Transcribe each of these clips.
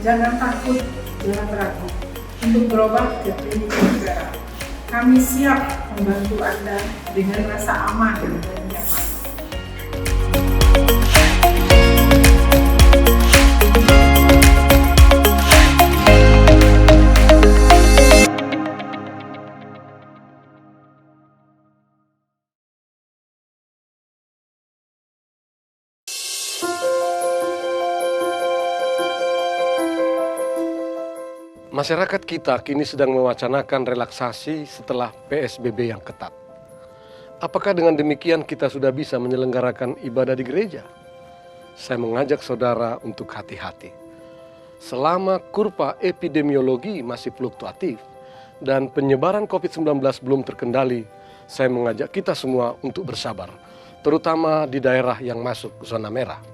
Jangan takut, jangan ragu untuk berobat ke klinik negara. Kami siap membantu Anda dengan rasa aman dan nyaman. Masyarakat kita kini sedang mewacanakan relaksasi setelah PSBB yang ketat. Apakah dengan demikian kita sudah bisa menyelenggarakan ibadah di gereja? Saya mengajak saudara untuk hati-hati. Selama kurva epidemiologi masih fluktuatif dan penyebaran COVID-19 belum terkendali, saya mengajak kita semua untuk bersabar, terutama di daerah yang masuk zona merah.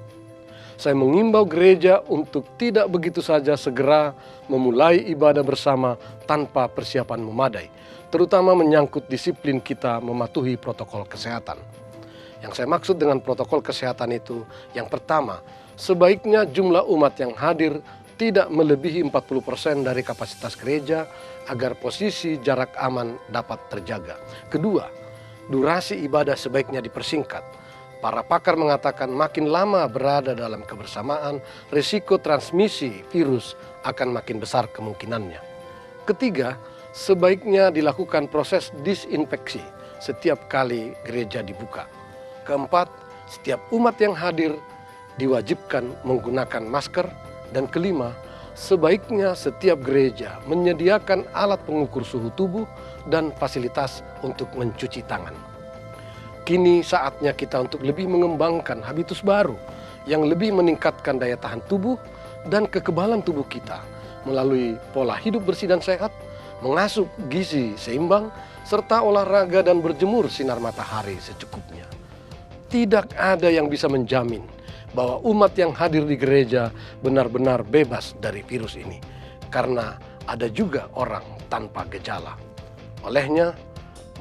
Saya mengimbau gereja untuk tidak begitu saja segera memulai ibadah bersama tanpa persiapan memadai, terutama menyangkut disiplin kita mematuhi protokol kesehatan. Yang saya maksud dengan protokol kesehatan itu, yang pertama, sebaiknya jumlah umat yang hadir tidak melebihi 40% dari kapasitas gereja agar posisi jarak aman dapat terjaga. Kedua, durasi ibadah sebaiknya dipersingkat. Para pakar mengatakan makin lama berada dalam kebersamaan, risiko transmisi virus akan makin besar kemungkinannya. Ketiga, sebaiknya dilakukan proses disinfeksi setiap kali gereja dibuka. Keempat, setiap umat yang hadir diwajibkan menggunakan masker. Dan kelima, sebaiknya setiap gereja menyediakan alat pengukur suhu tubuh dan fasilitas untuk mencuci tangan. Kini saatnya kita untuk lebih mengembangkan habitus baru yang lebih meningkatkan daya tahan tubuh dan kekebalan tubuh kita melalui pola hidup bersih dan sehat, mengasup gizi seimbang, serta olahraga dan berjemur sinar matahari secukupnya. Tidak ada yang bisa menjamin bahwa umat yang hadir di gereja benar-benar bebas dari virus ini, karena ada juga orang tanpa gejala. Olehnya,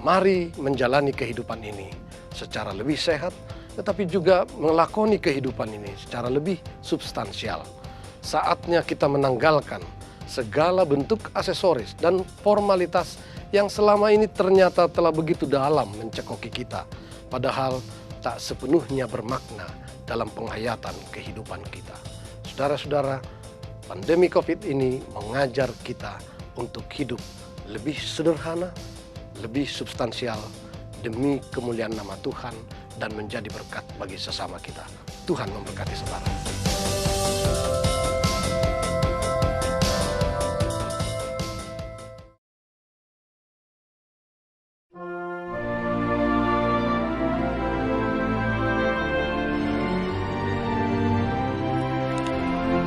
mari menjalani kehidupan ini secara lebih sehat, tetapi juga melakoni kehidupan ini secara lebih substansial. Saatnya kita menanggalkan segala bentuk aksesoris dan formalitas yang selama ini ternyata telah begitu dalam mencekoki kita, padahal tak sepenuhnya bermakna dalam penghayatan kehidupan kita. Saudara-saudara, pandemi COVID ini mengajar kita untuk hidup lebih sederhana, lebih substansial, demi kemuliaan nama Tuhan dan menjadi berkat bagi sesama kita. Tuhan memberkati saudara.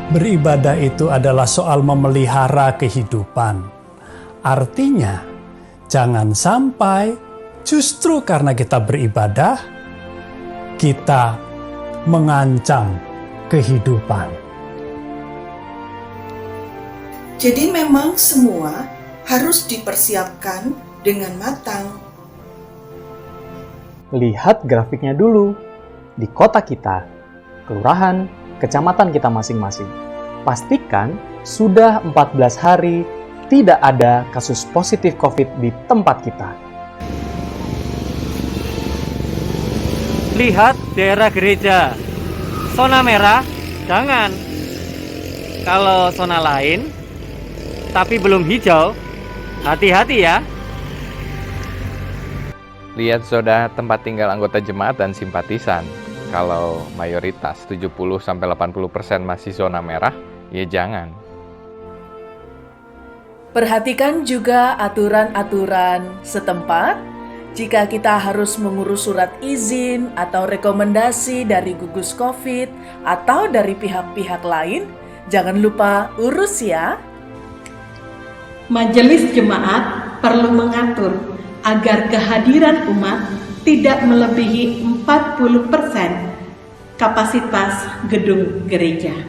Beribadah itu adalah soal memelihara kehidupan. Artinya, jangan sampai justru karena kita beribadah, kita mengancam kehidupan. Jadi memang semua harus dipersiapkan dengan matang. Lihat grafiknya dulu. Di kota kita, kelurahan, kecamatan kita masing-masing. Pastikan sudah 14 hari tidak ada kasus positif COVID di tempat kita. Lihat daerah gereja. Zona merah, jangan. Kalau zona lain, tapi belum hijau, hati-hati ya. Lihat zona tempat tinggal anggota jemaat dan simpatisan. Kalau mayoritas 70-80% masih zona merah, ya jangan. Perhatikan juga aturan-aturan setempat. Jika kita harus mengurus surat izin atau rekomendasi dari gugus COVID atau dari pihak-pihak lain, jangan lupa urus ya. Majelis jemaat perlu mengatur agar kehadiran umat tidak melebihi 40% kapasitas gedung gereja.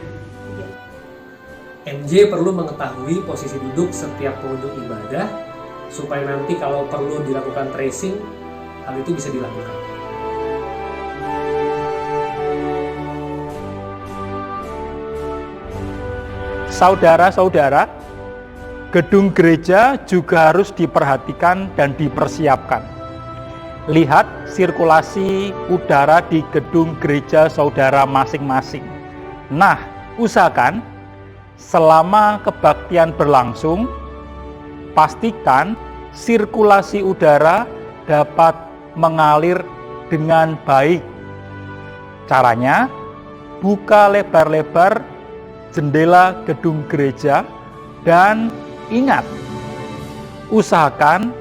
MJ perlu mengetahui posisi duduk setiap pengunjung ibadah supaya nanti kalau perlu dilakukan tracing, hal itu bisa dilakukan. Saudara-saudara, gedung gereja juga harus diperhatikan dan dipersiapkan. Lihat sirkulasi udara di gedung gereja saudara masing-masing. Nah, usahakan selama kebaktian berlangsung, pastikan sirkulasi udara dapat mengalir dengan baik. Caranya, buka lebar-lebar jendela gedung gereja dan ingat, usahakan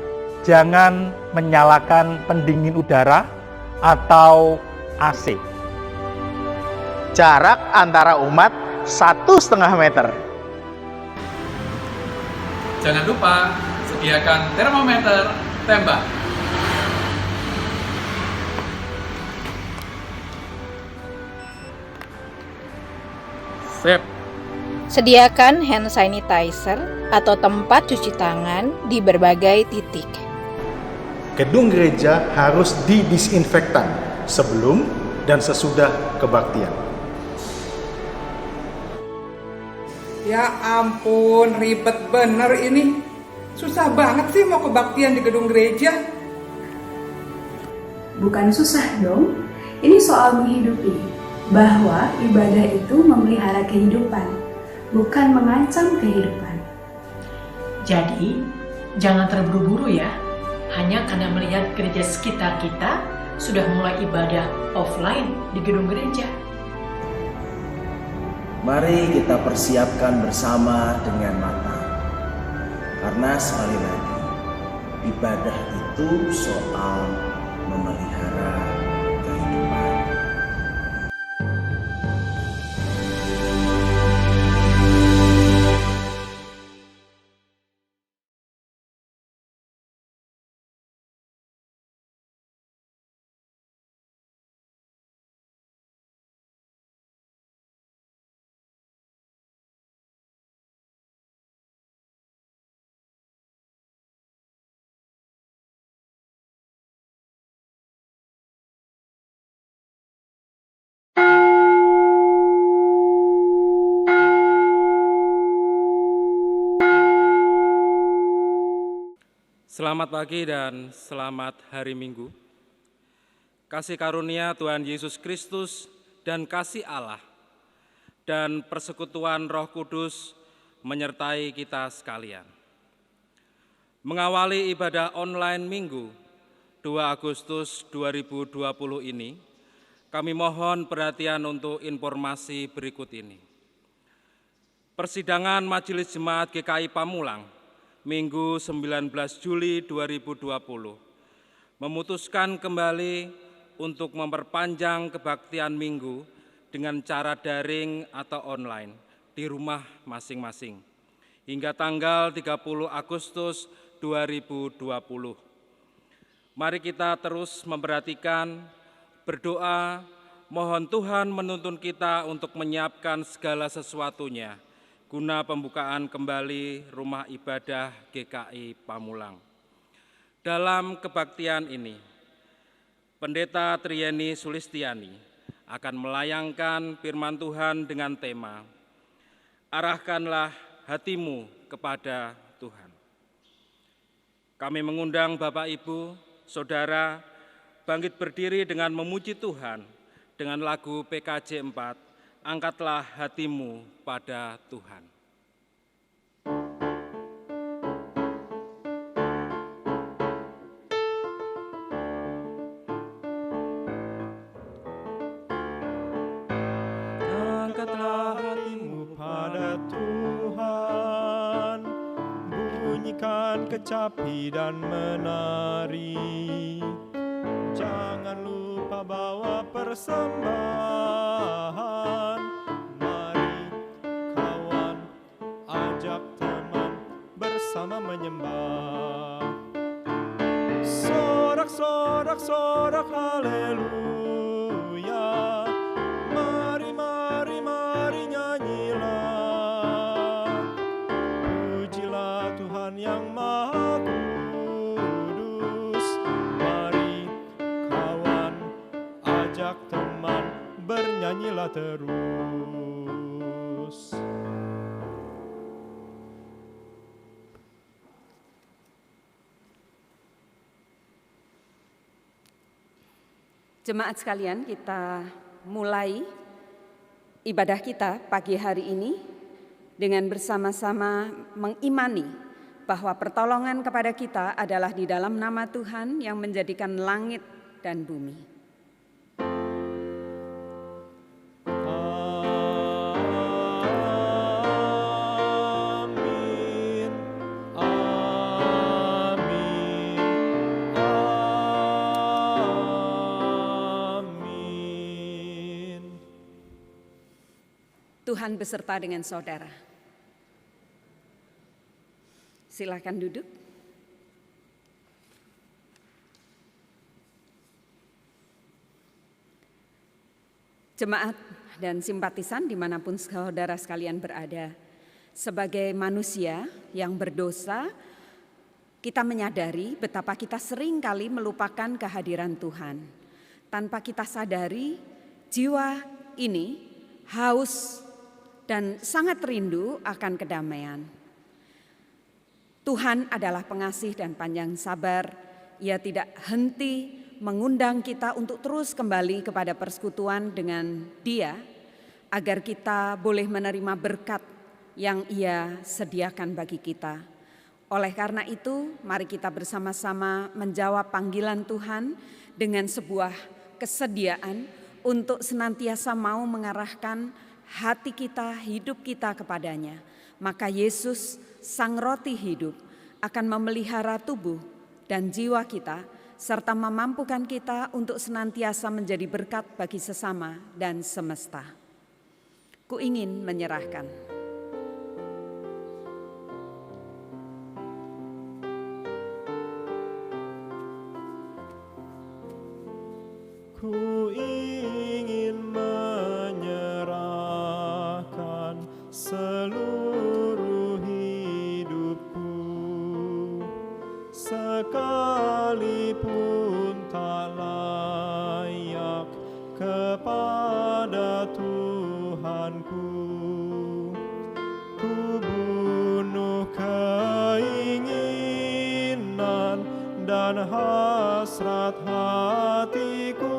jangan menyalakan pendingin udara atau AC. Jarak antara umat 1,5 meter. Jangan lupa sediakan termometer tembak. Sip. Sediakan hand sanitizer atau tempat cuci tangan di berbagai titik. Gedung gereja harus didisinfektan sebelum dan sesudah kebaktian. Ya ampun, ribet bener ini. Susah banget sih mau kebaktian di gedung gereja. Bukan susah dong, ini soal menghidupi. Bahwa ibadah itu memelihara kehidupan, bukan mengancam kehidupan. Jadi, jangan terburu-buru ya. Hanya karena melihat gereja sekitar kita sudah mulai ibadah offline di gedung gereja. Mari kita persiapkan bersama dengan matang. Karena sekali lagi, ibadah itu soal memelihara kehidupan. Selamat pagi dan selamat hari Minggu. Kasih karunia Tuhan Yesus Kristus dan kasih Allah dan persekutuan Roh Kudus menyertai kita sekalian. Mengawali ibadah online Minggu 2 Agustus 2020 ini, kami mohon perhatian untuk informasi berikut ini. Persidangan Majelis Jemaat GKI Pamulang Minggu 19 Juli 2020 memutuskan kembali untuk memperpanjang kebaktian Minggu dengan cara daring atau online di rumah masing-masing hingga tanggal 30 Agustus 2020. Mari kita terus memperhatikan, berdoa, mohon Tuhan menuntun kita untuk menyiapkan segala sesuatunya guna pembukaan kembali rumah ibadah GKI Pamulang. Dalam kebaktian ini, Pendeta Trieni Sulistiani akan melayangkan firman Tuhan dengan tema, Arahkanlah hatimu kepada Tuhan. Kami mengundang Bapak Ibu, Saudara, bangkit berdiri dengan memuji Tuhan dengan lagu PKJ 4, Angkatlah hatimu pada Tuhan. Angkatlah hatimu pada Tuhan, bunyikan kecapi dan menari. Jangan lupa bawa persembahan. Mari kawan, ajak teman bersama menyembah. Sorak-sorak haleluya. Mari nyanyilah. Pujilah Tuhan yang Maha Kudus. Mari kawan, ajak teman, bernyanyilah terus. Jemaat sekalian, kita mulai ibadah kita pagi hari ini dengan bersama-sama mengimani bahwa pertolongan kepada kita adalah di dalam nama Tuhan yang menjadikan langit dan bumi. Tuhan beserta dengan saudara. Silakan duduk. Jemaat dan simpatisan dimanapun saudara sekalian berada, sebagai manusia yang berdosa, kita menyadari betapa kita sering kali melupakan kehadiran Tuhan. Tanpa kita sadari, jiwa ini haus dan sangat rindu akan kedamaian. Tuhan adalah pengasih dan panjang sabar. Ia tidak henti mengundang kita untuk terus kembali kepada persekutuan dengan Dia, agar kita boleh menerima berkat yang Ia sediakan bagi kita. Oleh karena itu, mari kita bersama-sama menjawab panggilan Tuhan dengan sebuah kesediaan untuk senantiasa mau mengarahkan hati kita, hidup kita kepadanya. Maka Yesus, Sang Roti hidup, akan memelihara tubuh dan jiwa kita, serta memampukan kita untuk senantiasa menjadi berkat bagi sesama dan semesta. Ku ingin menyerahkan. Ku ingin menyerahkan seluruh hidupku, sekalipun tak layak kepada Tuhanku. Ku bunuh keinginan dan hasrat hatiku,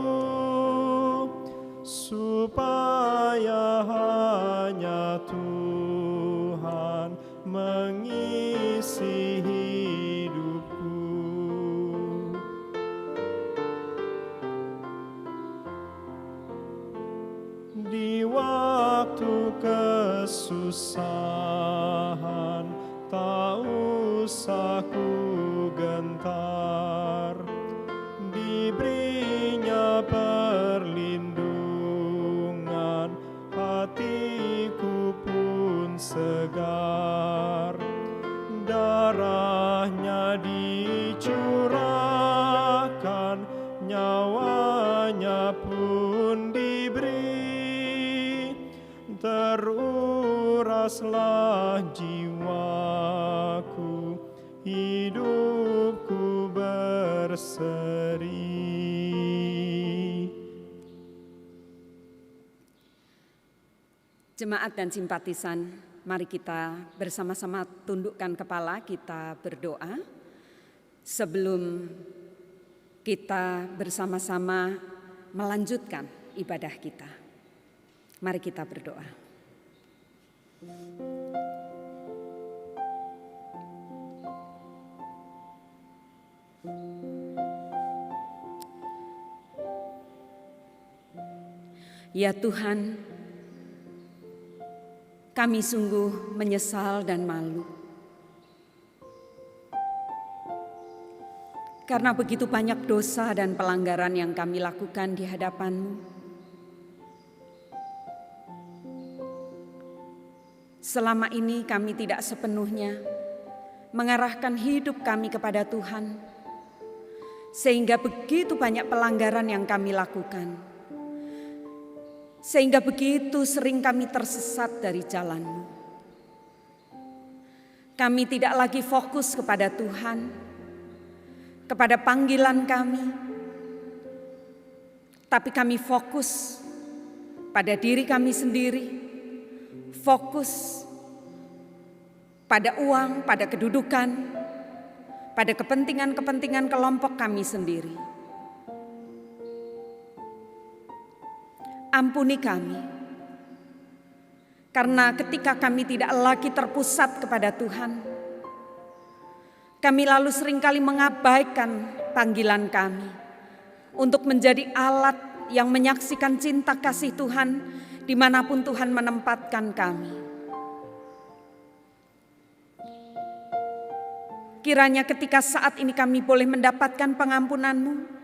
supaya hanya Tuhan mengisi hidupku. Di waktu kesusahan tak usah ku gentar, diberinya perlindungan, hatiku pun segar. Darahnya dicurahkan, nyawanya pun diberi, teruraslah jiwaku, hidupku berseri. Jemaat dan simpatisan, mari kita bersama-sama tundukkan kepala, kita berdoa sebelum kita bersama-sama melanjutkan ibadah kita. Mari kita berdoa. Ya Tuhan, kami sungguh menyesal dan malu karena begitu banyak dosa dan pelanggaran yang kami lakukan di hadapan-Mu. Selama ini kami tidak sepenuhnya mengarahkan hidup kami kepada Tuhan, sehingga begitu banyak pelanggaran yang kami lakukan, sehingga begitu sering kami tersesat dari jalan-Mu. Kami tidak lagi fokus kepada Tuhan, kepada panggilan kami, tapi kami fokus pada diri kami sendiri, fokus pada uang, pada kedudukan, pada kepentingan-kepentingan kelompok kami sendiri. Ampuni kami, karena ketika kami tidak lagi terpusat kepada Tuhan, kami lalu seringkali mengabaikan panggilan kami untuk menjadi alat yang menyaksikan cinta kasih Tuhan dimanapun Tuhan menempatkan kami. Kiranya ketika saat ini kami boleh mendapatkan pengampunan-Mu,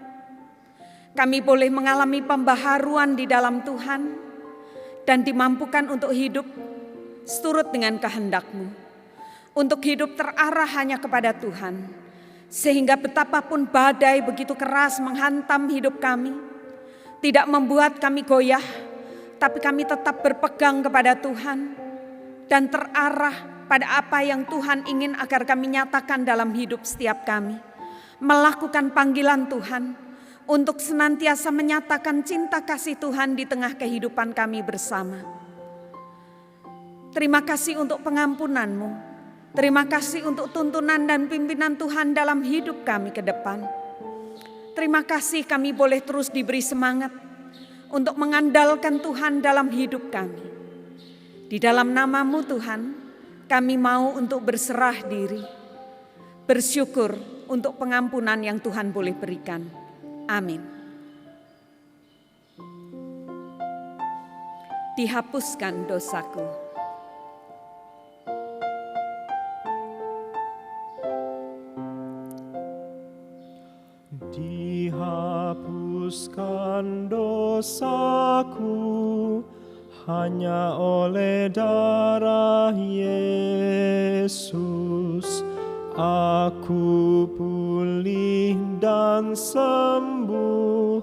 kami boleh mengalami pembaharuan di dalam Tuhan dan dimampukan untuk hidup seturut dengan kehendak-Mu, untuk hidup terarah hanya kepada Tuhan, sehingga betapapun badai begitu keras menghantam hidup kami, tidak membuat kami goyah, tapi kami tetap berpegang kepada Tuhan dan terarah pada apa yang Tuhan ingin agar kami nyatakan dalam hidup setiap kami, melakukan panggilan Tuhan untuk senantiasa menyatakan cinta kasih Tuhan di tengah kehidupan kami bersama. Terima kasih untuk pengampunan-Mu. Terima kasih untuk tuntunan dan pimpinan Tuhan dalam hidup kami ke depan. Terima kasih kami boleh terus diberi semangat untuk mengandalkan Tuhan dalam hidup kami. Di dalam nama-Mu Tuhan, kami mau untuk berserah diri, bersyukur untuk pengampunan yang Tuhan boleh berikan. Amin. Dihapuskan dosaku. Dihapuskan dosaku hanya oleh darah Yesus. Aku pulih dan sembuh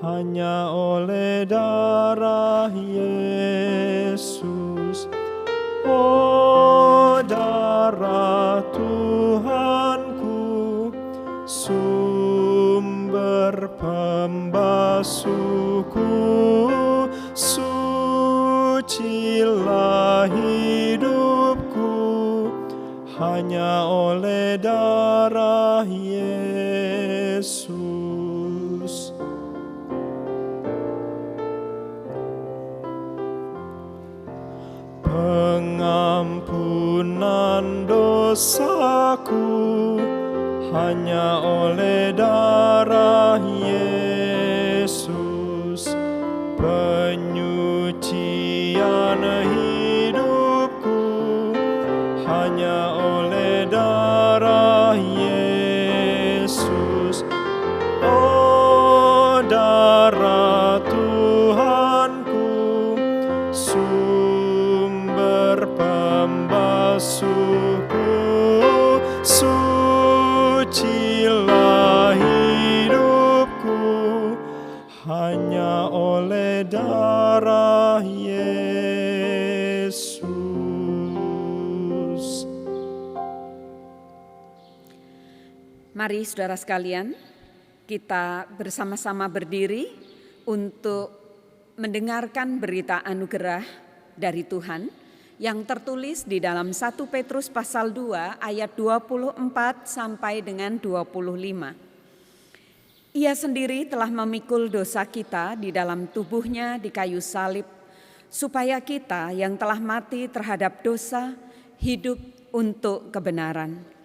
hanya oleh darah Yesus. Oh, darah Tuhanku, sumber pembasuhku, sucilah hidupku hanya oleh darah Yesus. Pengampunan dosaku hanya oleh darah Yesus. Penyucian hidupku hanya oleh darah Yesus. Oh, darah Tuhanku, sumber pembasuhku, sucilah hidupku hanya oleh darah Yesus. Mari saudara sekalian, kita bersama-sama berdiri untuk mendengarkan berita anugerah dari Tuhan yang tertulis di dalam 1 Petrus pasal 2 ayat 24 sampai dengan 25. Ia sendiri telah memikul dosa kita di dalam tubuhnya di kayu salib, supaya kita yang telah mati terhadap dosa hidup untuk kebenaran.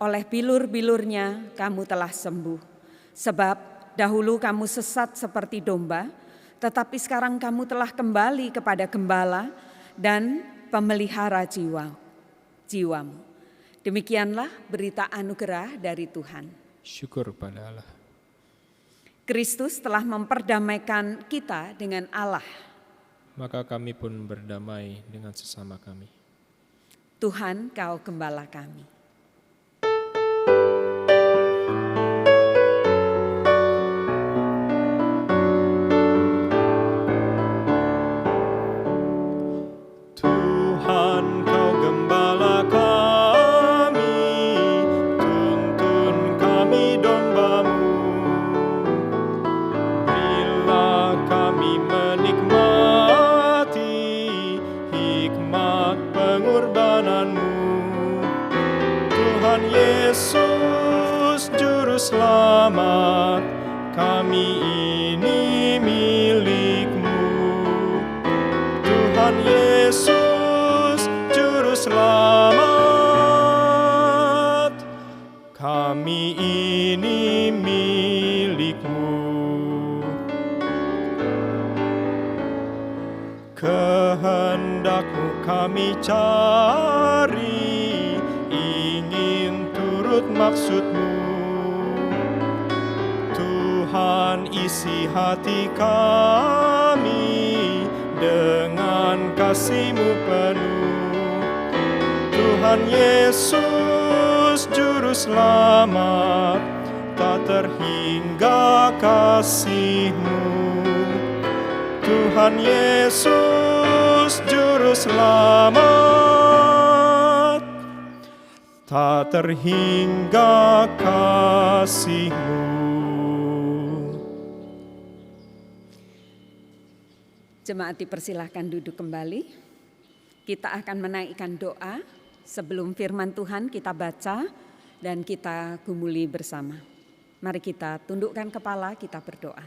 Oleh bilur-bilurnya kamu telah sembuh. Sebab dahulu kamu sesat seperti domba, tetapi sekarang kamu telah kembali kepada gembala dan pemelihara jiwamu. Demikianlah berita anugerah dari Tuhan. Syukur pada Allah. Kristus telah memperdamaikan kita dengan Allah. Maka kami pun berdamai dengan sesama kami. Tuhan, Kau gembala kami. Yesus Juru Selamat, kami ini milik-Mu. Yesus Juru Selamat. Kami ini milik-Mu. Kehendak-Mu kami cari, ingin turut maksud-Mu. Tuhan, isi hati kami dengan kasih-Mu penuh. Tuhan Yesus Juru Selamat, tak terhingga kasih-Mu. Tuhan Yesus Juru Selamat, tak terhingga kasih-Mu. Jemaat dipersilahkan duduk kembali. Kita akan menaikkan doa sebelum firman Tuhan kita baca dan kita gumuli bersama. Mari kita tundukkan kepala, kita berdoa.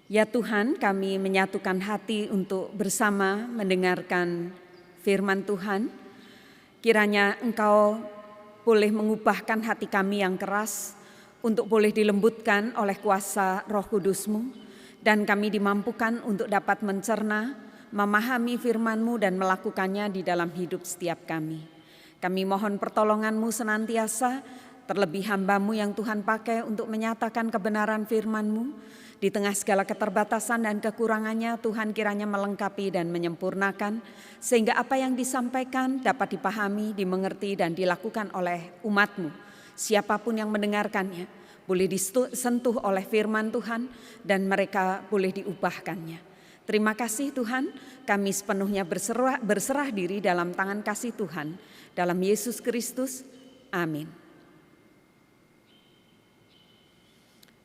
Ya Tuhan, kami menyatukan hati untuk bersama mendengarkan firman Tuhan. Kiranya Engkau boleh mengubahkan hati kami yang keras untuk boleh dilembutkan oleh kuasa Roh Kudus-Mu, dan kami dimampukan untuk dapat mencerna, memahami firman-Mu dan melakukannya di dalam hidup setiap kami. Kami mohon pertolongan-Mu senantiasa, terlebih hamba-Mu yang Tuhan pakai untuk menyatakan kebenaran firman-Mu. Di tengah segala keterbatasan dan kekurangannya, Tuhan kiranya melengkapi dan menyempurnakan, sehingga apa yang disampaikan dapat dipahami, dimengerti, dan dilakukan oleh umat-Mu. Siapapun yang mendengarkannya, boleh disentuh oleh firman Tuhan, dan mereka boleh diubahkannya. Terima kasih Tuhan, kami sepenuhnya berserah diri dalam tangan kasih Tuhan, dalam Yesus Kristus, amin.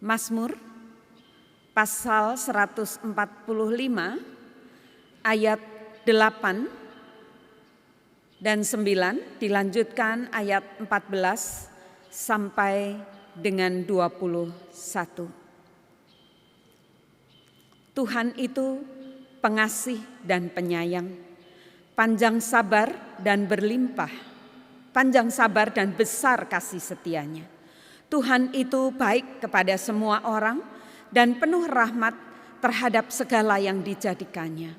Mazmur pasal 145 ayat 8 dan 9 dilanjutkan ayat 14 sampai dengan 21. Tuhan itu pengasih dan penyayang, panjang sabar dan berlimpah, panjang sabar dan besar kasih setianya. Tuhan itu baik kepada semua orang dan penuh rahmat terhadap segala yang dijadikannya.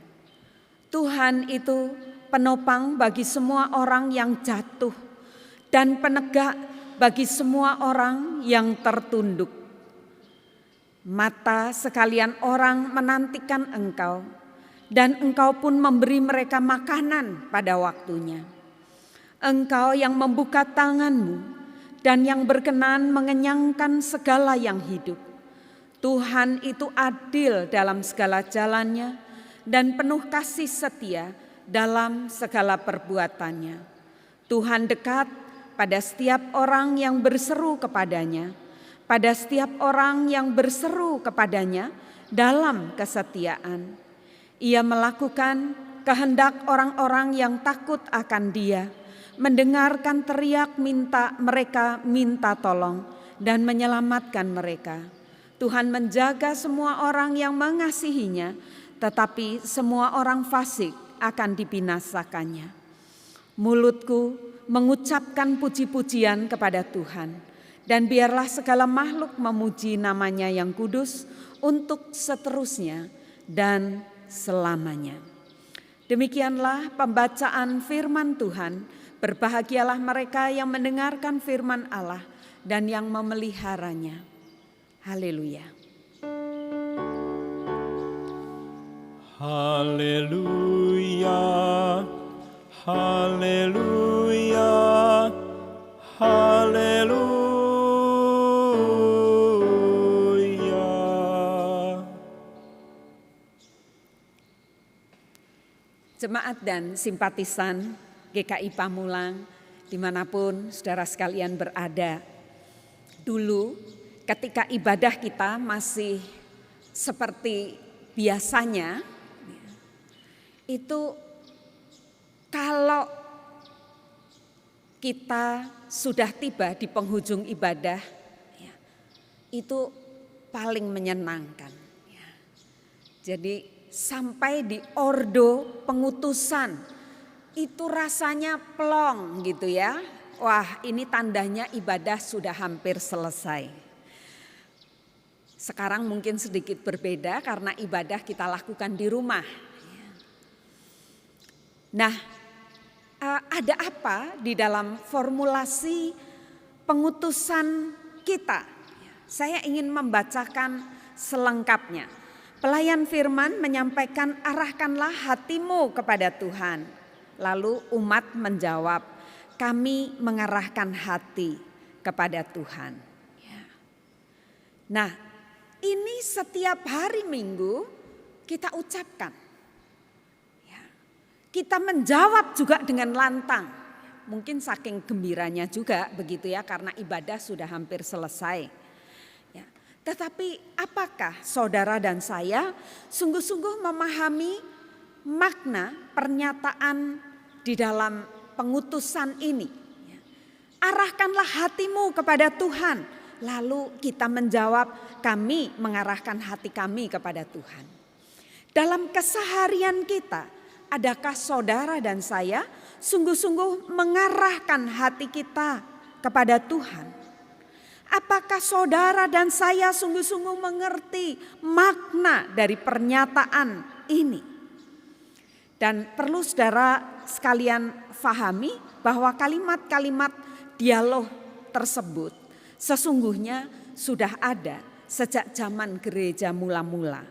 Tuhan itu penopang bagi semua orang yang jatuh dan penegak bagi semua orang yang tertunduk. Mata sekalian orang menantikan Engkau, dan Engkau pun memberi mereka makanan pada waktunya. Engkau yang membuka tangan-Mu dan yang berkenan mengenyangkan segala yang hidup. Tuhan itu adil dalam segala jalannya dan penuh kasih setia dalam segala perbuatannya. Tuhan dekat pada setiap orang yang berseru kepadanya, pada setiap orang yang berseru kepadanya dalam kesetiaan. Ia melakukan kehendak orang-orang yang takut akan Dia, mendengarkan teriak mereka minta tolong dan menyelamatkan mereka. Tuhan menjaga semua orang yang mengasihinya, tetapi semua orang fasik akan dibinasakannya. Mulutku mengucapkan puji-pujian kepada Tuhan, dan biarlah segala makhluk memuji namanya yang kudus untuk seterusnya dan selamanya. Demikianlah pembacaan firman Tuhan. Berbahagialah mereka yang mendengarkan firman Allah dan yang memeliharanya. Haleluya. Haleluya, haleluya, haleluya. Jemaat dan simpatisan GKI Pamulang, dimanapun saudara sekalian berada, dulu ketika ibadah kita masih seperti biasanya, itu kalau kita sudah tiba di penghujung ibadah, itu paling menyenangkan. Jadi sampai di ordo pengutusan, itu rasanya plong gitu ya. Wah, ini tandanya ibadah sudah hampir selesai. Sekarang mungkin sedikit berbeda karena ibadah kita lakukan di rumah. Nah, ada apa di dalam formulasi pengutusan kita? Saya ingin membacakan selengkapnya. Pelayan firman menyampaikan, arahkanlah hatimu kepada Tuhan. Lalu umat menjawab, kami mengarahkan hati kepada Tuhan. Nah, ini setiap hari Minggu kita ucapkan. Kita menjawab juga dengan lantang. Mungkin saking gembiranya juga begitu ya, karena ibadah sudah hampir selesai. Ya. Tetapi apakah saudara dan saya sungguh-sungguh memahami makna pernyataan di dalam pengutusan ini? Arahkanlah hatimu kepada Tuhan. Lalu kita menjawab, kami mengarahkan hati kami kepada Tuhan. Dalam keseharian kita, adakah saudara dan saya sungguh-sungguh mengarahkan hati kita kepada Tuhan? Apakah saudara dan saya sungguh-sungguh mengerti makna dari pernyataan ini? Dan perlu saudara sekalian fahami bahwa kalimat-kalimat dialog tersebut sesungguhnya sudah ada sejak zaman gereja mula-mula.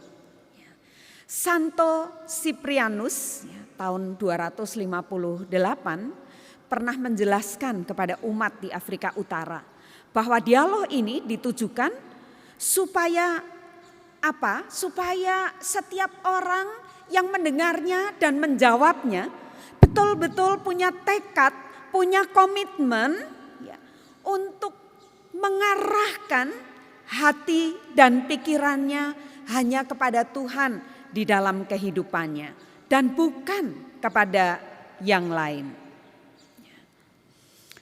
Santo Cyprianus tahun 258 pernah menjelaskan kepada umat di Afrika Utara bahwa dialog ini ditujukan supaya apa? Supaya setiap orang yang mendengarnya dan menjawabnya betul-betul punya tekad, punya komitmen ya, untuk mengarahkan hati dan pikirannya hanya kepada Tuhan di dalam kehidupannya dan bukan kepada yang lain.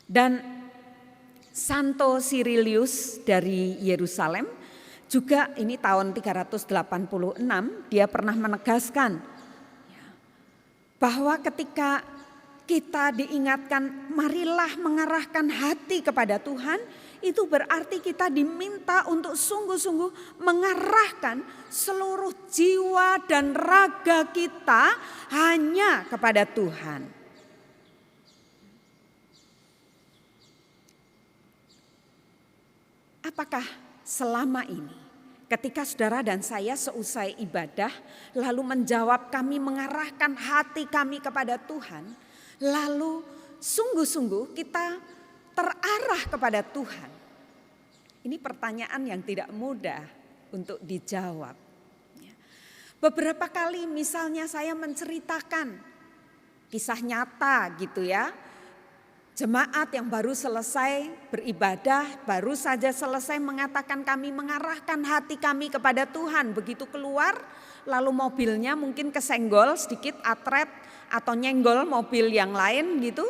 Dan Santo Cyrilius dari Yerusalem juga ini tahun 386 dia pernah menegaskan bahwa ketika kita diingatkan marilah mengarahkan hati kepada Tuhan, itu berarti kita diminta untuk sungguh-sungguh mengarahkan seluruh jiwa dan raga kita hanya kepada Tuhan. Apakah selama ini ketika saudara dan saya seusai ibadah lalu menjawab kami mengarahkan hati kami kepada Tuhan, lalu sungguh-sungguh kita terarah kepada Tuhan? Ini pertanyaan yang tidak mudah untuk dijawab. Beberapa kali misalnya saya menceritakan kisah nyata gitu ya. Jemaat yang baru selesai beribadah, baru saja selesai mengatakan kami mengarahkan hati kami kepada Tuhan. Begitu keluar lalu mobilnya mungkin kesenggol sedikit atret atau nyenggol mobil yang lain gitu.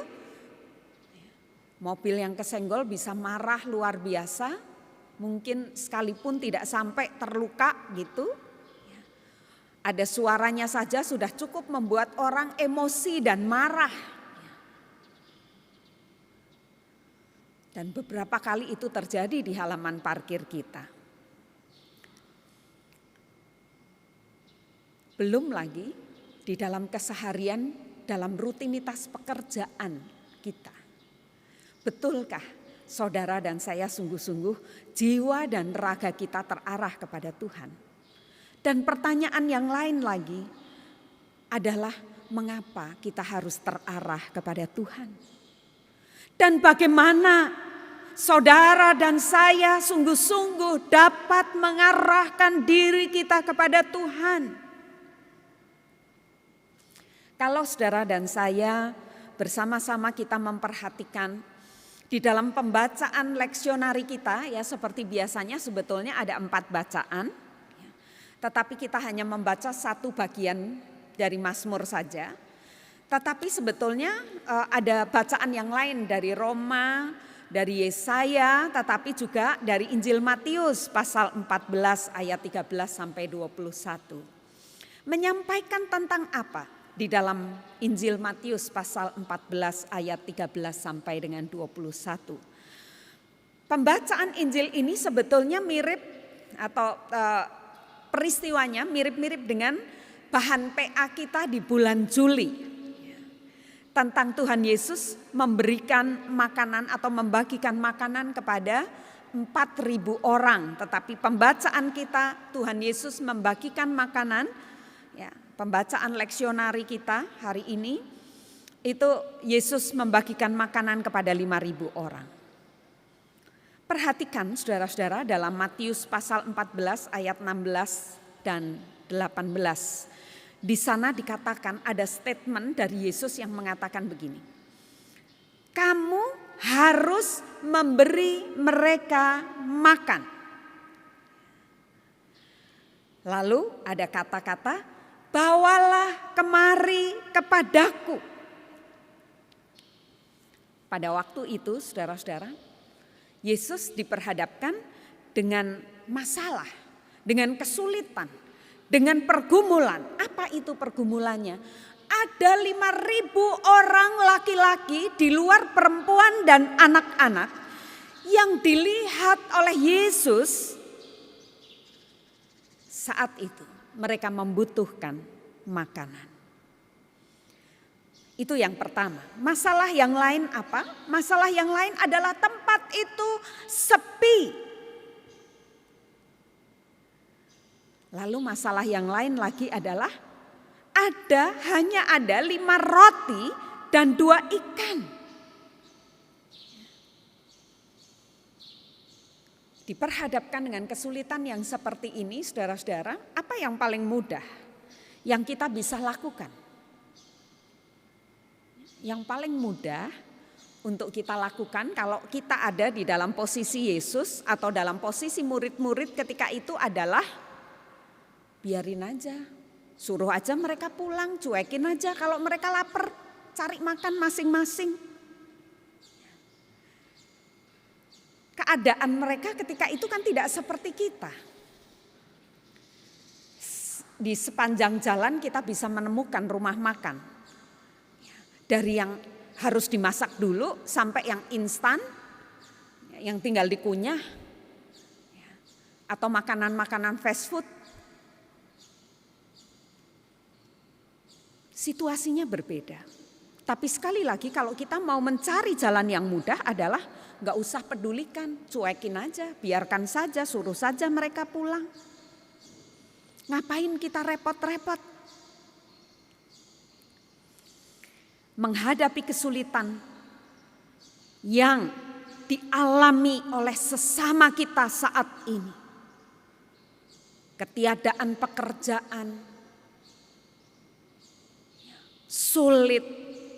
Mobil yang kesenggol bisa marah luar biasa, mungkin sekalipun tidak sampai terluka gitu. Ada suaranya saja sudah cukup membuat orang emosi dan marah. Dan beberapa kali itu terjadi di halaman parkir kita. Belum lagi di dalam keseharian, dalam rutinitas pekerjaan kita. Betulkah saudara dan saya sungguh-sungguh jiwa dan raga kita terarah kepada Tuhan? Dan pertanyaan yang lain lagi adalah mengapa kita harus terarah kepada Tuhan? Dan bagaimana saudara dan saya sungguh-sungguh dapat mengarahkan diri kita kepada Tuhan? Kalau saudara dan saya bersama-sama kita memperhatikan di dalam pembacaan leksionari kita ya seperti biasanya sebetulnya ada 4 bacaan. Tetapi kita hanya membaca satu bagian dari Mazmur saja. Tetapi sebetulnya ada bacaan yang lain dari Roma, dari Yesaya, tetapi juga dari Injil Matius pasal 14 ayat 13 sampai 21. menyampaikan tentang apa? Di dalam Injil Matius pasal 14 ayat 13 sampai dengan 21. Pembacaan Injil ini sebetulnya mirip atau peristiwanya mirip-mirip dengan bahan PA kita di bulan Juli. Tentang Tuhan Yesus memberikan makanan atau membagikan makanan kepada 4.000 orang. Tetapi pembacaan kita Tuhan Yesus membagikan makanan, ya, pembacaan leksionari kita hari ini itu Yesus membagikan makanan kepada 5.000 orang. Perhatikan saudara-saudara dalam Matius pasal 14 ayat 16 dan 18. Di sana dikatakan ada statement dari Yesus yang mengatakan begini. Kamu harus memberi mereka makan. Lalu ada kata-kata, bawalah kemari kepadaku. Pada waktu itu saudara-saudara, Yesus diperhadapkan dengan masalah, dengan kesulitan, dengan pergumulan. Apa itu pergumulannya? Ada 5.000 orang laki-laki di luar perempuan dan anak-anak yang dilihat oleh Yesus saat itu. Mereka membutuhkan makanan. Itu yang pertama. Masalah yang lain apa? Masalah yang lain adalah tempat itu sepi. Lalu masalah yang lain lagi adalah hanya ada 5 roti dan 2 ikan. Diperhadapkan dengan kesulitan yang seperti ini, saudara-saudara, apa yang paling mudah yang kita bisa lakukan? Yang paling mudah untuk kita lakukan kalau kita ada di dalam posisi Yesus atau dalam posisi murid-murid ketika itu adalah biarin aja, suruh aja mereka pulang, cuekin aja kalau mereka lapar, cari makan masing-masing. Keadaan mereka ketika itu kan tidak seperti kita. Di sepanjang jalan kita bisa menemukan rumah makan. Dari yang harus dimasak dulu sampai yang instan, yang tinggal dikunyah, atau makanan-makanan fast food. Situasinya berbeda. Tapi sekali lagi kalau kita mau mencari jalan yang mudah adalah gak usah pedulikan, cuekin aja, biarkan saja, suruh saja mereka pulang. Ngapain kita repot-repot? Menghadapi kesulitan yang dialami oleh sesama kita saat ini. Ketiadaan pekerjaan, sulit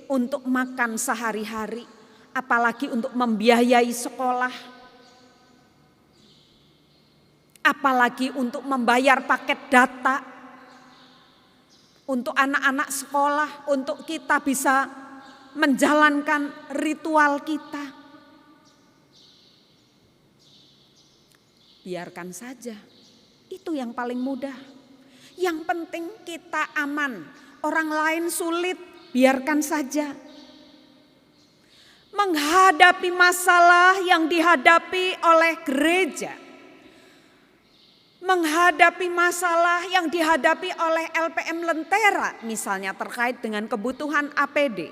untuk makan sehari-hari, apalagi untuk membiayai sekolah, apalagi untuk membayar paket data, untuk anak-anak sekolah, untuk kita bisa menjalankan ritual kita. Biarkan saja, itu yang paling mudah. Yang penting kita aman, orang lain sulit, biarkan saja. Menghadapi masalah yang dihadapi oleh gereja, menghadapi masalah yang dihadapi oleh LPM Lentera, misalnya terkait dengan kebutuhan APD.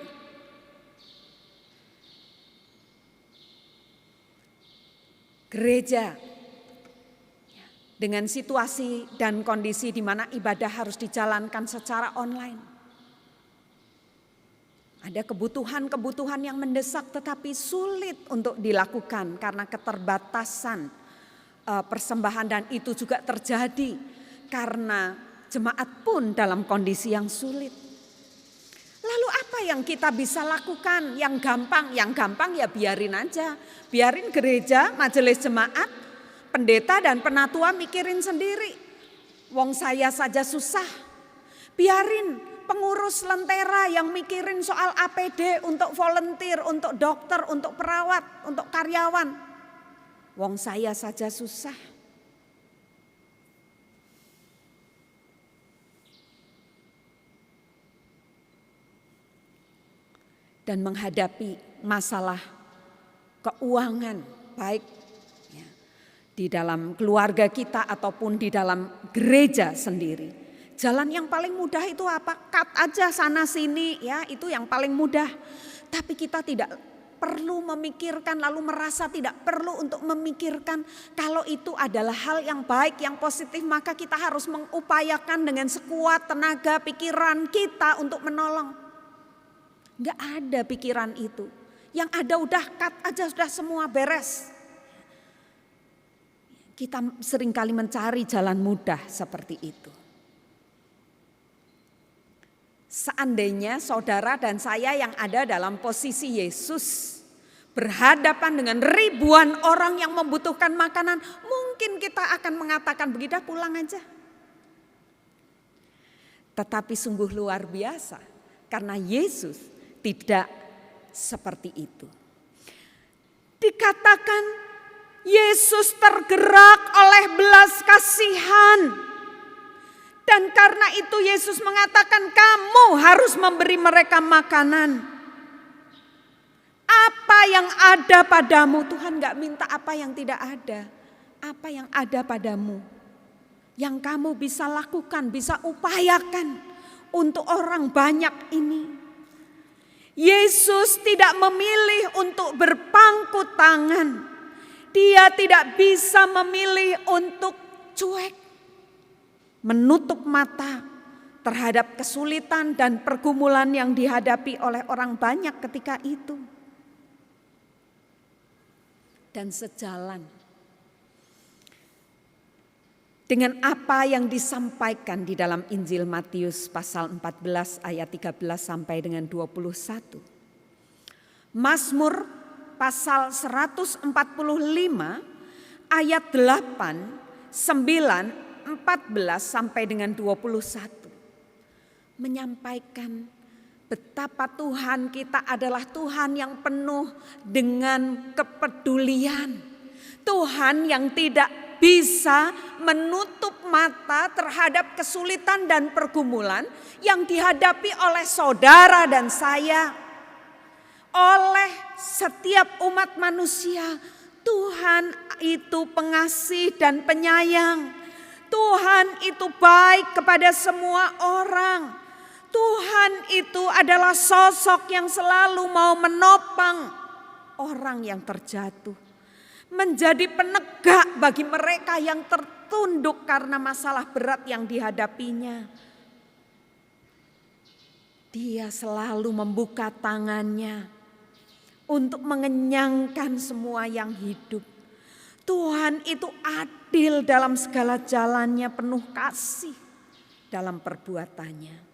Gereja dengan situasi dan kondisi di mana ibadah harus dijalankan secara online. Ada kebutuhan-kebutuhan yang mendesak tetapi sulit untuk dilakukan karena keterbatasan persembahan, dan itu juga terjadi karena jemaat pun dalam kondisi yang sulit. Lalu apa yang kita bisa lakukan? Yang gampang ya biarin aja. Biarin gereja, majelis jemaat, pendeta dan penatua mikirin sendiri. Wong saya saja susah. Biarin pengurus Lentera yang mikirin soal APD untuk volunteer, untuk dokter, untuk perawat, untuk karyawan. Wong saya saja susah. dan menghadapi masalah keuangan, baik ya, di dalam keluarga kita ataupun di dalam gereja sendiri. Jalan yang paling mudah itu apa? Cut aja sana sini ya, itu yang paling mudah. Tapi kita tidak perlu memikirkan, lalu merasa tidak perlu untuk memikirkan kalau itu adalah hal yang baik, yang positif, maka kita harus mengupayakan dengan sekuat tenaga pikiran kita untuk menolong. Enggak ada pikiran itu. Yang ada udah cut aja, sudah semua beres. Kita seringkali mencari jalan mudah seperti itu. Seandainya saudara dan saya yang ada dalam posisi Yesus berhadapan dengan ribuan orang yang membutuhkan makanan, mungkin kita akan mengatakan begitu, pulang aja. Tetapi sungguh luar biasa karena Yesus tidak seperti itu. Dikatakan Yesus tergerak oleh belas kasihan. Dan karena itu Yesus mengatakan kamu harus memberi mereka makanan. Apa yang ada padamu, Tuhan gak minta apa yang tidak ada. Apa yang ada padamu, yang kamu bisa lakukan, bisa upayakan untuk orang banyak ini. Yesus tidak memilih untuk berpangku tangan. Dia tidak bisa memilih untuk cuek, menutup mata terhadap kesulitan dan pergumulan yang dihadapi oleh orang banyak ketika itu. Dan sejalan dengan apa yang disampaikan di dalam Injil Matius pasal 14 ayat 13 sampai dengan 21. Mazmur pasal 145 ayat 8, 9, 14 sampai dengan 21 menyampaikan betapa Tuhan kita adalah Tuhan yang penuh dengan kepedulian. Tuhan yang tidak bisa menutup mata terhadap kesulitan dan pergumulan yang dihadapi oleh saudara dan saya, oleh setiap umat manusia. Tuhan itu pengasih dan penyayang. Tuhan itu baik kepada semua orang. Tuhan itu adalah sosok yang selalu mau menopang orang yang terjatuh. Menjadi penegak bagi mereka yang tertunduk karena masalah berat yang dihadapinya. Dia selalu membuka tangannya untuk mengenyangkan semua yang hidup. Tuhan itu adil dalam segala jalannya, penuh kasih dalam perbuatannya.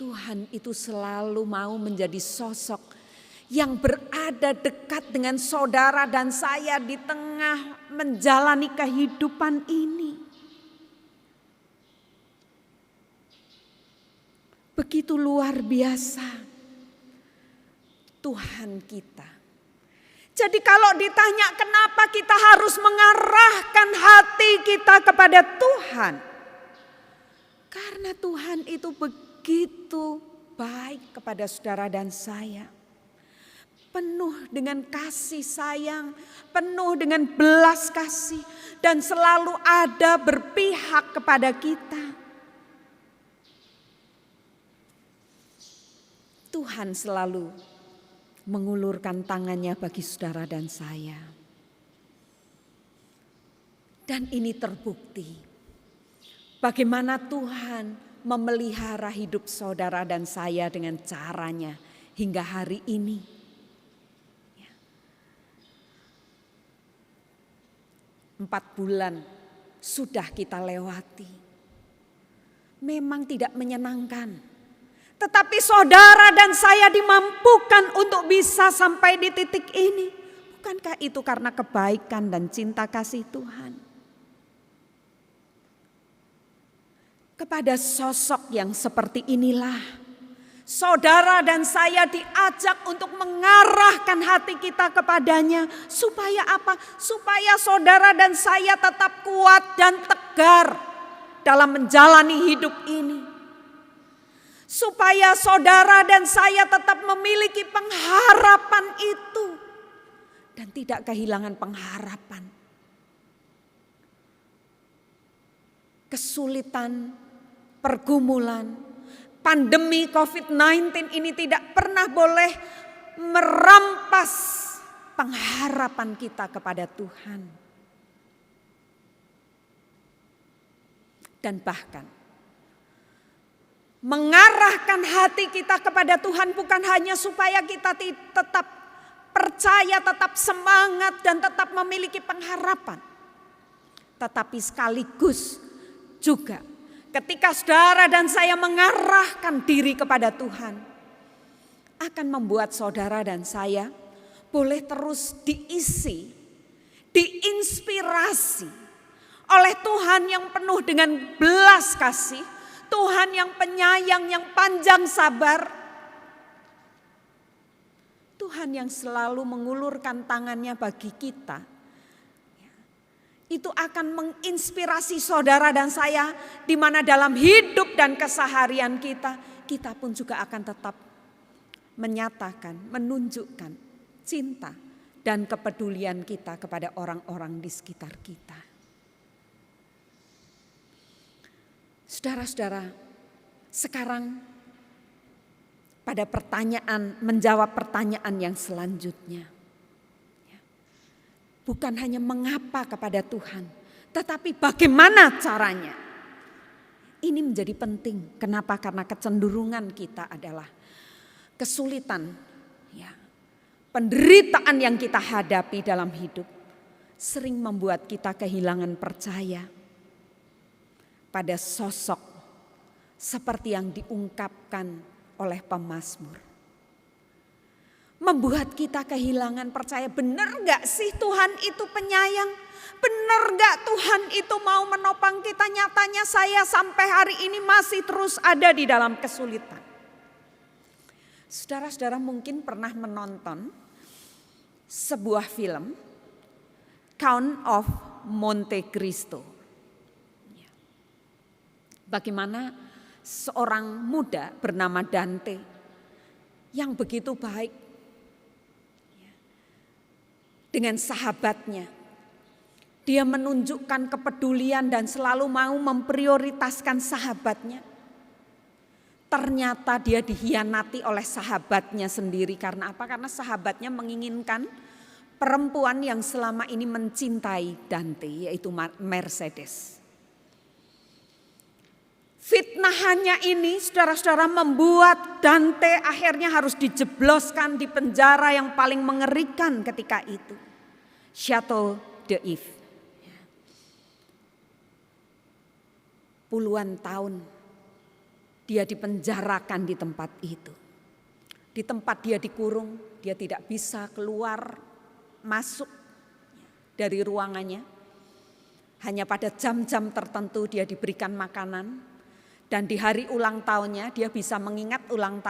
Tuhan itu selalu mau menjadi sosok yang berada dekat dengan saudara dan saya di tengah menjalani kehidupan ini. Begitu luar biasa Tuhan kita. Jadi kalau ditanya kenapa kita harus mengarahkan hati kita kepada Tuhan. Karena Tuhan itu begitu baik kepada saudara dan saya. Penuh dengan kasih sayang, penuh dengan belas kasih. Dan selalu ada berpihak kepada kita. Tuhan selalu mengulurkan tangannya bagi saudara dan saya. Dan ini terbukti bagaimana Tuhan memelihara hidup saudara dan saya dengan caranya hingga hari ini. 4 bulan sudah kita lewati. Memang tidak menyenangkan. Tetapi saudara dan saya dimampukan untuk bisa sampai di titik ini. Bukankah itu karena kebaikan dan cinta kasih Tuhan? Kepada sosok yang seperti inilah, saudara dan saya diajak untuk mengarahkan hati kita kepadanya. Supaya apa? Supaya saudara dan saya tetap kuat dan tegar dalam menjalani hidup ini. supaya saudara dan saya tetap memiliki pengharapan itu dan tidak kehilangan pengharapan. Kesulitan, pergumulan, pandemi COVID-19 ini tidak pernah boleh merampas pengharapan kita kepada Tuhan. Dan bahkan mengarahkan hati kita kepada Tuhan bukan hanya supaya kita tetap percaya, tetap semangat dan tetap memiliki pengharapan. Tetapi sekaligus juga ketika saudara dan saya mengarahkan diri kepada Tuhan, akan membuat saudara dan saya boleh terus diisi, diinspirasi oleh Tuhan yang penuh dengan belas kasih, Tuhan yang penyayang, yang panjang sabar, Tuhan yang selalu mengulurkan tangannya bagi kita. Itu akan menginspirasi saudara dan saya, di mana dalam hidup dan keseharian kita pun juga akan tetap menyatakan, menunjukkan cinta dan kepedulian kita kepada orang-orang di sekitar kita. Saudara-saudara, sekarang pada menjawab pertanyaan yang selanjutnya. Bukan hanya mengapa kepada Tuhan, tetapi bagaimana caranya. Ini menjadi penting. Kenapa? Karena kecenderungan kita adalah kesulitan, penderitaan yang kita hadapi dalam hidup sering membuat kita kehilangan percaya pada sosok seperti yang diungkapkan oleh pemazmur. Membuat kita kehilangan percaya, benar gak sih Tuhan itu penyayang? Benar gak Tuhan itu mau menopang kita? Nyatanya saya sampai hari ini masih terus ada di dalam kesulitan. Saudara-saudara mungkin pernah menonton sebuah film Count of Monte Cristo. Bagaimana seorang muda bernama Dante yang begitu baik dengan sahabatnya. Dia menunjukkan kepedulian dan selalu mau memprioritaskan sahabatnya. Ternyata dia dihianati oleh sahabatnya sendiri. Karena apa? Karena sahabatnya menginginkan perempuan yang selama ini mencintai Dante, yaitu Mercedes. Fitnahannya ini saudara-saudara membuat Dante akhirnya harus dijebloskan di penjara yang paling mengerikan ketika itu. Château d'If. Puluhan tahun dia dipenjarakan di tempat itu. Di tempat dia dikurung, dia tidak bisa keluar masuk dari ruangannya. Hanya pada jam-jam tertentu dia diberikan makanan. Dan di hari ulang tahunnya dia bisa mengingat ulang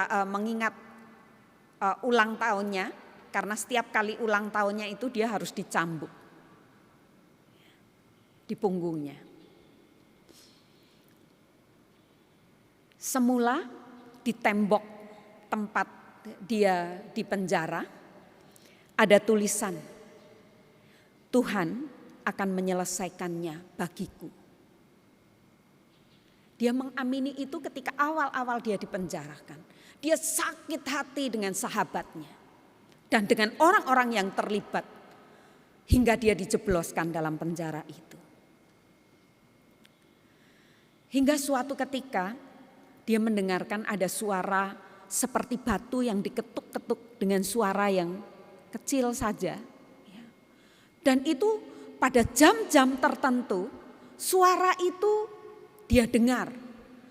tahunnya, karena setiap kali ulang tahunnya itu dia harus dicambuk di punggungnya. Semula di tembok tempat dia di penjara ada tulisan, Tuhan akan menyelesaikannya bagiku. Dia mengamini itu ketika awal-awal dia dipenjarakan. Dia sakit hati dengan sahabatnya dan dengan orang-orang yang terlibat hingga dia dijebloskan dalam penjara itu. Hingga suatu ketika dia mendengarkan ada suara seperti batu yang diketuk-ketuk dengan suara yang kecil saja. Dan itu pada jam-jam tertentu suara itu dia dengar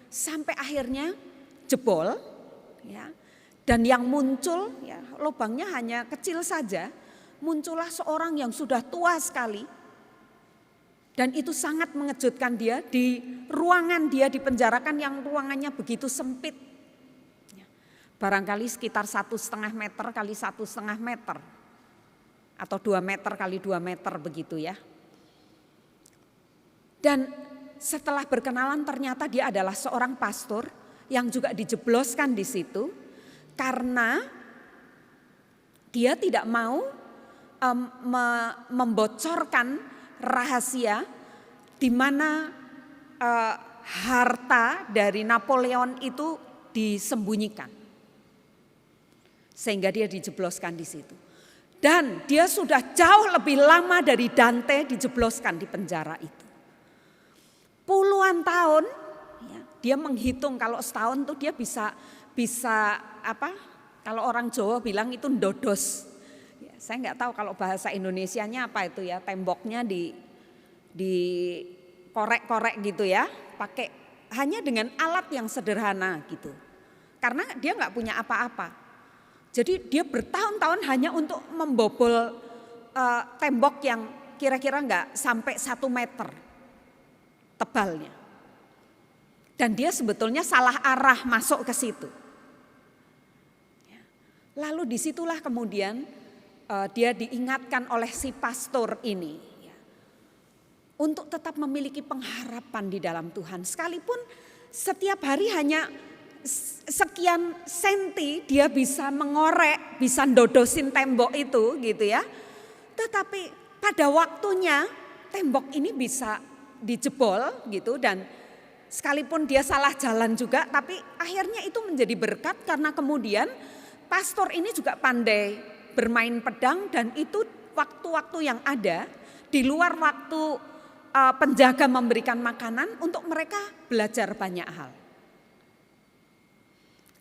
sampai akhirnya jebol, dan yang muncul lubangnya hanya kecil saja, muncullah seorang yang sudah tua sekali, dan itu sangat mengejutkan dia di ruangan dia dipenjarakan yang ruangannya begitu sempit, barangkali sekitar 1,5 meter kali 1,5 meter atau 2 meter kali 2 meter begitu ya. Dan setelah berkenalan ternyata dia adalah seorang pastor yang juga dijebloskan di situ karena dia tidak mau membocorkan rahasia di mana harta dari Napoleon itu disembunyikan. Sehingga dia dijebloskan di situ. Dan dia sudah jauh lebih lama dari Dante dijebloskan di penjara itu. Puluhan tahun, ya, dia menghitung kalau setahun tuh dia bisa apa? Kalau orang Jawa bilang itu ndodos. Ya, saya nggak tahu kalau bahasa Indonesianya apa itu ya, temboknya di korek-korek gitu ya, pakai hanya dengan alat yang sederhana gitu. Karena dia nggak punya apa-apa. Jadi dia bertahun-tahun hanya untuk membobol tembok yang kira-kira nggak sampai 1 meter tebalnya. Dan dia sebetulnya salah arah masuk ke situ. Lalu disitulah kemudian dia diingatkan oleh si pastor ini untuk tetap memiliki pengharapan di dalam Tuhan. Sekalipun setiap hari hanya sekian senti dia bisa mengorek, bisa ndodosin tembok itu gitu ya. Tetapi pada waktunya tembok ini bisa dijebol gitu, dan sekalipun dia salah jalan juga, tapi akhirnya itu menjadi berkat karena kemudian pastor ini juga pandai bermain pedang, dan itu waktu-waktu yang ada di luar waktu penjaga memberikan makanan untuk mereka belajar banyak hal.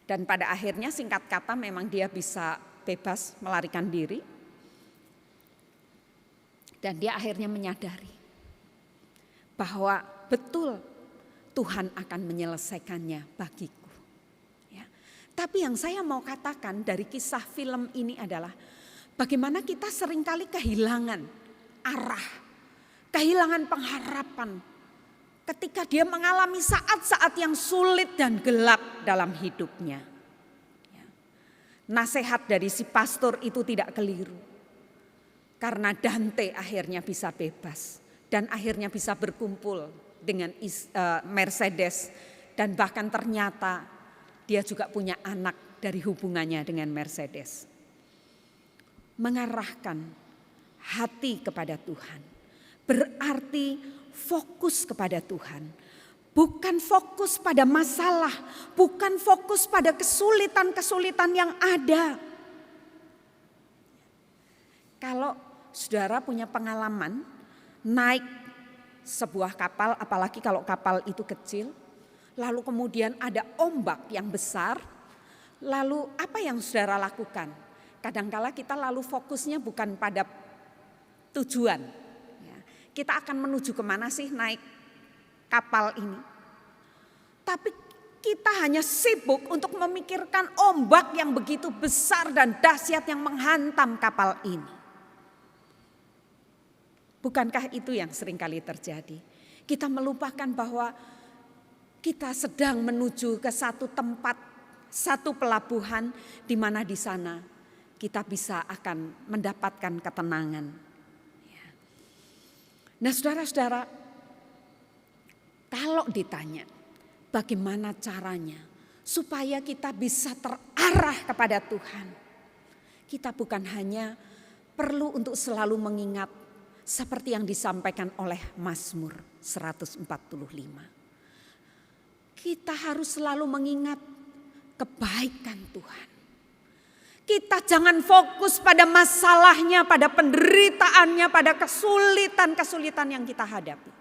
Dan pada akhirnya singkat kata memang dia bisa bebas melarikan diri. Dan dia akhirnya menyadari bahwa betul Tuhan akan menyelesaikannya bagiku. Ya. Tapi yang saya mau katakan dari kisah film ini adalah bagaimana kita seringkali kehilangan arah, kehilangan pengharapan ketika dia mengalami saat-saat yang sulit dan gelap dalam hidupnya. Nasihat dari si pastor itu tidak keliru. Karena Dante akhirnya bisa bebas dan akhirnya bisa berkumpul dengan Mercedes, dan bahkan ternyata dia juga punya anak dari hubungannya dengan Mercedes. Mengarahkan hati kepada Tuhan berarti fokus kepada Tuhan, bukan fokus pada masalah, bukan fokus pada kesulitan-kesulitan yang ada. Kalau saudara punya pengalaman naik sebuah kapal, apalagi kalau kapal itu kecil, lalu kemudian ada ombak yang besar, lalu apa yang saudara lakukan? Kadangkala kita lalu fokusnya bukan pada tujuan. Kita akan menuju kemana sih naik kapal ini. Tapi kita hanya sibuk untuk memikirkan ombak yang begitu besar dan dahsyat yang menghantam kapal ini. Bukankah itu yang seringkali terjadi? Kita melupakan bahwa kita sedang menuju ke satu tempat, satu pelabuhan di mana di sana kita bisa akan mendapatkan ketenangan. Nah saudara-saudara, kalau ditanya bagaimana caranya supaya kita bisa terarah kepada Tuhan, kita bukan hanya perlu untuk selalu mengingat seperti yang disampaikan oleh Mazmur 145. Kita harus selalu mengingat kebaikan Tuhan. Kita jangan fokus pada masalahnya, pada penderitaannya, pada kesulitan-kesulitan yang kita hadapi.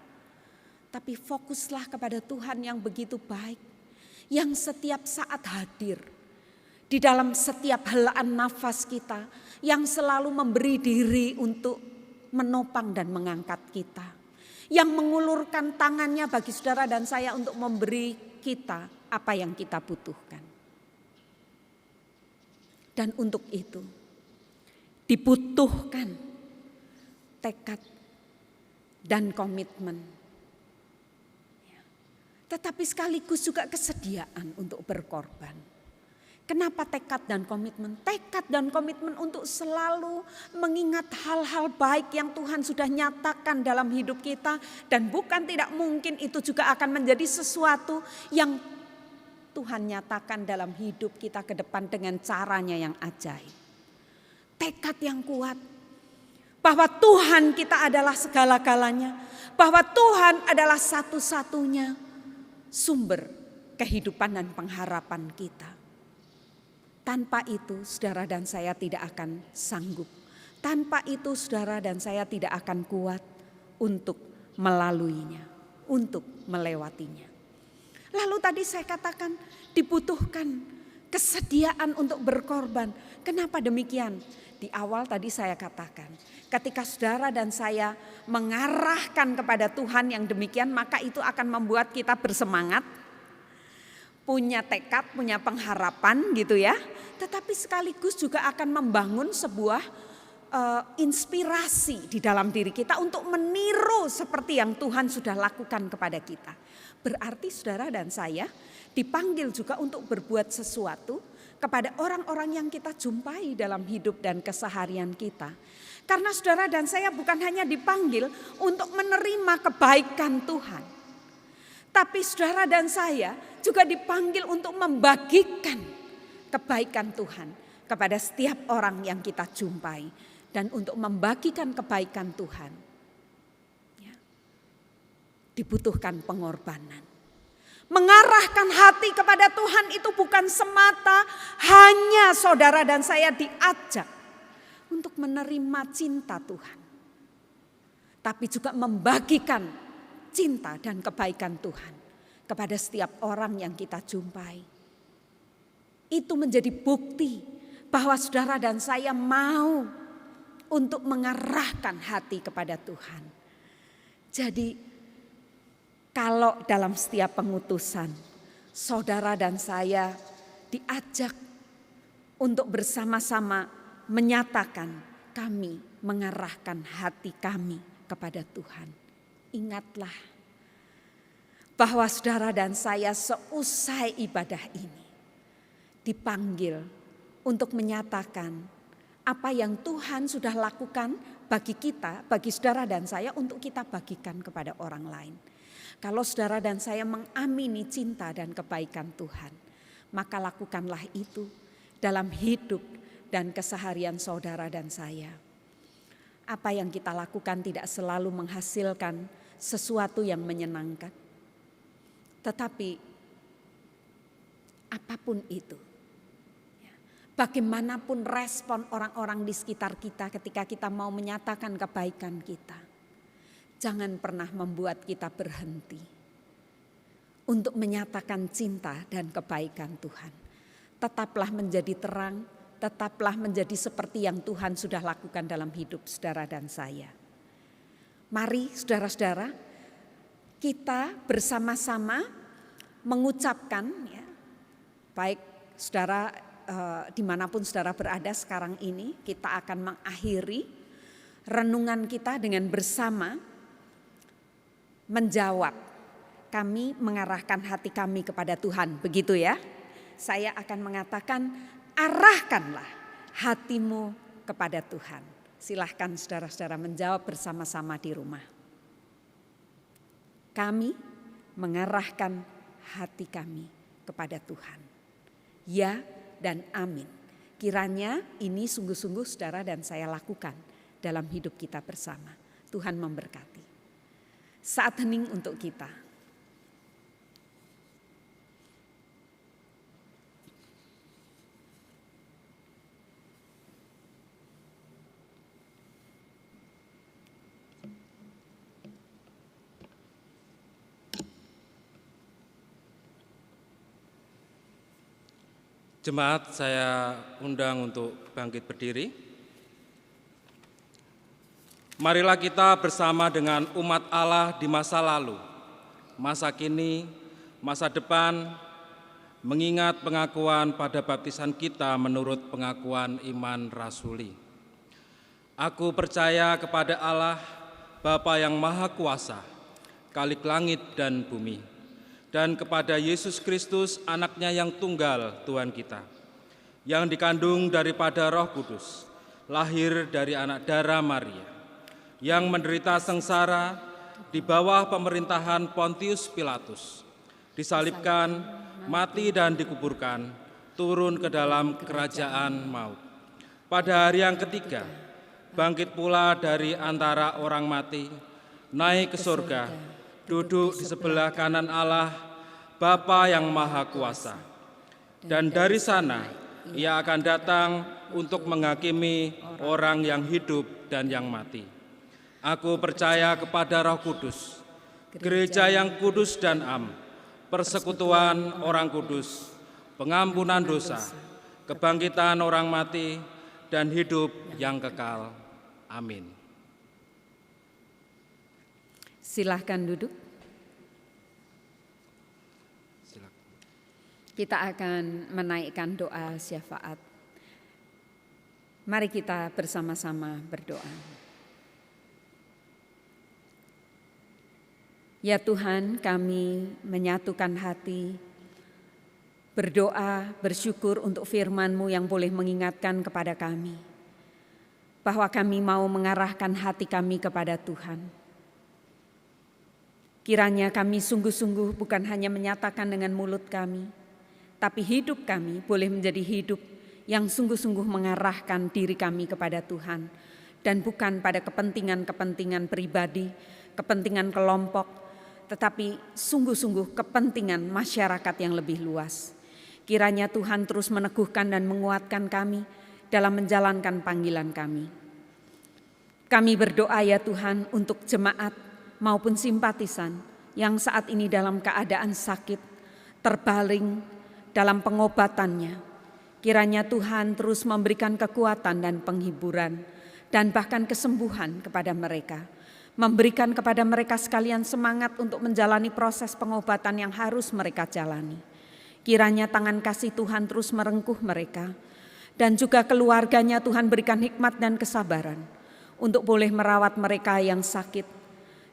Tapi fokuslah kepada Tuhan yang begitu baik, yang setiap saat hadir di dalam setiap helaan nafas kita, yang selalu memberi diri untuk menopang dan mengangkat kita, yang mengulurkan tangannya bagi saudara dan saya untuk memberi kita apa yang kita butuhkan. Dan untuk itu dibutuhkan tekad dan komitmen. Tetapi sekaligus juga kesediaan untuk berkorban. Kenapa tekad dan komitmen? Tekad dan komitmen untuk selalu mengingat hal-hal baik yang Tuhan sudah nyatakan dalam hidup kita. Dan bukan tidak mungkin itu juga akan menjadi sesuatu yang Tuhan nyatakan dalam hidup kita ke depan dengan caranya yang ajaib. Tekad yang kuat bahwa Tuhan kita adalah segala-galanya, bahwa Tuhan adalah satu-satunya sumber kehidupan dan pengharapan kita. Tanpa itu saudara dan saya tidak akan sanggup. Tanpa itu saudara dan saya tidak akan kuat untuk melaluinya, untuk melewatinya. Lalu tadi saya katakan dibutuhkan kesediaan untuk berkorban. Kenapa demikian? Di awal tadi saya katakan, ketika saudara dan saya mengarahkan kepada Tuhan yang demikian, maka itu akan membuat kita bersemangat, punya tekad, punya pengharapan gitu ya. Tetapi sekaligus juga akan membangun sebuah inspirasi di dalam diri kita untuk meniru seperti yang Tuhan sudah lakukan kepada kita. Berarti saudara dan saya dipanggil juga untuk berbuat sesuatu kepada orang-orang yang kita jumpai dalam hidup dan keseharian kita. Karena saudara dan saya bukan hanya dipanggil untuk menerima kebaikan Tuhan, tapi saudara dan saya juga dipanggil untuk membagikan kebaikan Tuhan kepada setiap orang yang kita jumpai. Dan untuk membagikan kebaikan Tuhan, ya, dibutuhkan pengorbanan. Mengarahkan hati kepada Tuhan itu bukan semata hanya saudara dan saya diajak untuk menerima cinta Tuhan, tapi juga membagikan cinta dan kebaikan Tuhan kepada setiap orang yang kita jumpai. Itu menjadi bukti bahwa saudara dan saya mau untuk mengarahkan hati kepada Tuhan. Jadi kalau dalam setiap pengutusan saudara dan saya diajak untuk bersama-sama menyatakan kami mengarahkan hati kami kepada Tuhan. Ingatlah bahwa saudara dan saya seusai ibadah ini dipanggil untuk menyatakan apa yang Tuhan sudah lakukan bagi kita, bagi saudara dan saya untuk kita bagikan kepada orang lain. Kalau saudara dan saya mengamini cinta dan kebaikan Tuhan, maka lakukanlah itu dalam hidup dan keseharian saudara dan saya. Apa yang kita lakukan tidak selalu menghasilkan sesuatu yang menyenangkan. Tetapi apapun itu, bagaimanapun respon orang-orang di sekitar kita ketika kita mau menyatakan kebaikan kita, jangan pernah membuat kita berhenti untuk menyatakan cinta dan kebaikan Tuhan. Tetaplah menjadi terang, tetaplah menjadi seperti yang Tuhan sudah lakukan dalam hidup saudara dan saya. Mari saudara-saudara, kita bersama-sama mengucapkan, ya, baik saudara dimanapun saudara berada sekarang ini, kita akan mengakhiri renungan kita dengan bersama menjawab, kami mengarahkan hati kami kepada Tuhan, begitu ya. Saya akan mengatakan, arahkanlah hatimu kepada Tuhan. Silahkan saudara-saudara menjawab bersama-sama di rumah. Kami mengarahkan hati kami kepada Tuhan. Ya dan amin. Kiranya ini sungguh-sungguh saudara dan saya lakukan dalam hidup kita bersama. Tuhan memberkati. Saat hening untuk kita. Jemaat, saya undang untuk bangkit berdiri. Marilah kita bersama dengan umat Allah di masa lalu, masa kini, masa depan, mengingat pengakuan pada baptisan kita menurut pengakuan iman rasuli. Aku percaya kepada Allah, Bapa yang Maha Kuasa, Khalik langit dan bumi, dan kepada Yesus Kristus, anaknya yang tunggal Tuhan kita, yang dikandung daripada Roh Kudus, lahir dari anak darah Maria, yang menderita sengsara di bawah pemerintahan Pontius Pilatus, disalibkan, mati dan dikuburkan, turun ke dalam kerajaan maut. Pada hari yang ketiga, bangkit pula dari antara orang mati, naik ke surga, duduk di sebelah kanan Allah, Bapa yang Maha Kuasa. Dan dari sana, Ia akan datang untuk menghakimi orang yang hidup dan yang mati. Aku percaya kepada Roh Kudus, gereja yang kudus dan am, persekutuan orang kudus, pengampunan dosa, kebangkitan orang mati, dan hidup yang kekal. Amin. Silahkan duduk. Kita akan menaikkan doa syafaat. Mari kita bersama-sama berdoa. Ya Tuhan, kami menyatukan hati, berdoa, bersyukur untuk firman-Mu yang boleh mengingatkan kepada kami, bahwa kami mau mengarahkan hati kami kepada Tuhan. Kiranya kami sungguh-sungguh bukan hanya menyatakan dengan mulut kami, tapi hidup kami boleh menjadi hidup yang sungguh-sungguh mengarahkan diri kami kepada Tuhan, dan bukan pada kepentingan-kepentingan pribadi, kepentingan kelompok, tetapi sungguh-sungguh kepentingan masyarakat yang lebih luas. Kiranya Tuhan terus meneguhkan dan menguatkan kami dalam menjalankan panggilan kami. Kami berdoa ya Tuhan untuk jemaat maupun simpatisan yang saat ini dalam keadaan sakit, terbaring dalam pengobatannya. Kiranya Tuhan terus memberikan kekuatan dan penghiburan dan bahkan kesembuhan kepada mereka. Memberikan kepada mereka sekalian semangat untuk menjalani proses pengobatan yang harus mereka jalani. Kiranya tangan kasih Tuhan terus merengkuh mereka, dan juga keluarganya Tuhan berikan hikmat dan kesabaran untuk boleh merawat mereka yang sakit,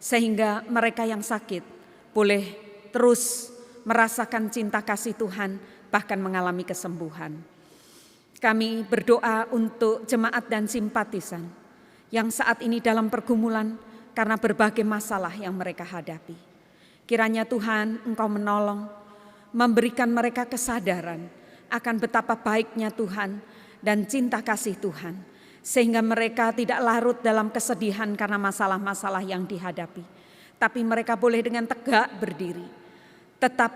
sehingga mereka yang sakit boleh terus merasakan cinta kasih Tuhan, bahkan mengalami kesembuhan. Kami berdoa untuk jemaat dan simpatisan yang saat ini dalam pergumulan karena berbagai masalah yang mereka hadapi. Kiranya Tuhan Engkau menolong, memberikan mereka kesadaran akan betapa baiknya Tuhan dan cinta kasih Tuhan, sehingga mereka tidak larut dalam kesedihan karena masalah-masalah yang dihadapi, tapi mereka boleh dengan tegak berdiri, tetap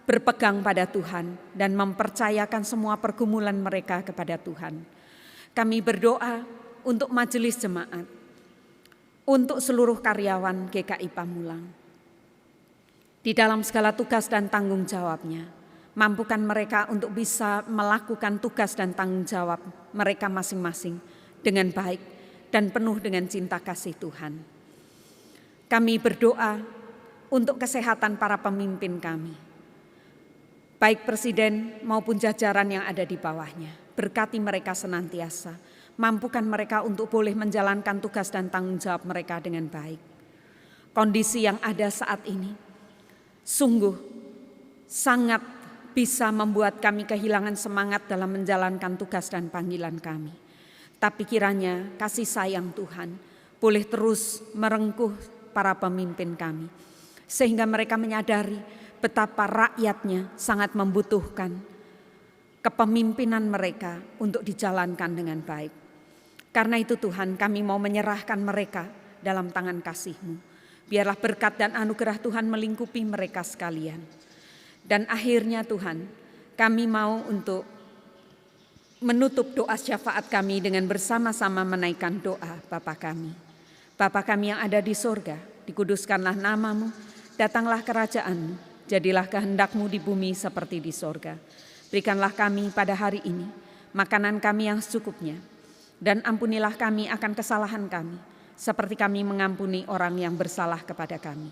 berpegang pada Tuhan dan mempercayakan semua pergumulan mereka kepada Tuhan. Kami berdoa untuk majelis jemaat, untuk seluruh karyawan GKI Pamulang. Di dalam segala tugas dan tanggung jawabnya, mampukan mereka untuk bisa melakukan tugas dan tanggung jawab mereka masing-masing dengan baik dan penuh dengan cinta kasih Tuhan. Kami berdoa untuk kesehatan para pemimpin kami, baik presiden maupun jajaran yang ada di bawahnya. Berkati mereka senantiasa, mampukan mereka untuk boleh menjalankan tugas dan tanggung jawab mereka dengan baik. Kondisi yang ada saat ini sungguh sangat bisa membuat kami kehilangan semangat dalam menjalankan tugas dan panggilan kami. Tapi kiranya kasih sayang Tuhan boleh terus merengkuh para pemimpin kami, sehingga mereka menyadari betapa rakyatnya sangat membutuhkan kepemimpinan mereka untuk dijalankan dengan baik. Karena itu Tuhan, kami mau menyerahkan mereka dalam tangan kasih-Mu. Biarlah berkat dan anugerah Tuhan melingkupi mereka sekalian. Dan akhirnya Tuhan, kami mau untuk menutup doa syafaat kami dengan bersama-sama menaikkan doa Bapa kami. Bapa kami yang ada di sorga, dikuduskanlah nama-Mu, datanglah kerajaan-Mu, jadilah kehendak-Mu di bumi seperti di sorga. Berikanlah kami pada hari ini makanan kami yang secukupnya, dan ampunilah kami akan kesalahan kami, seperti kami mengampuni orang yang bersalah kepada kami.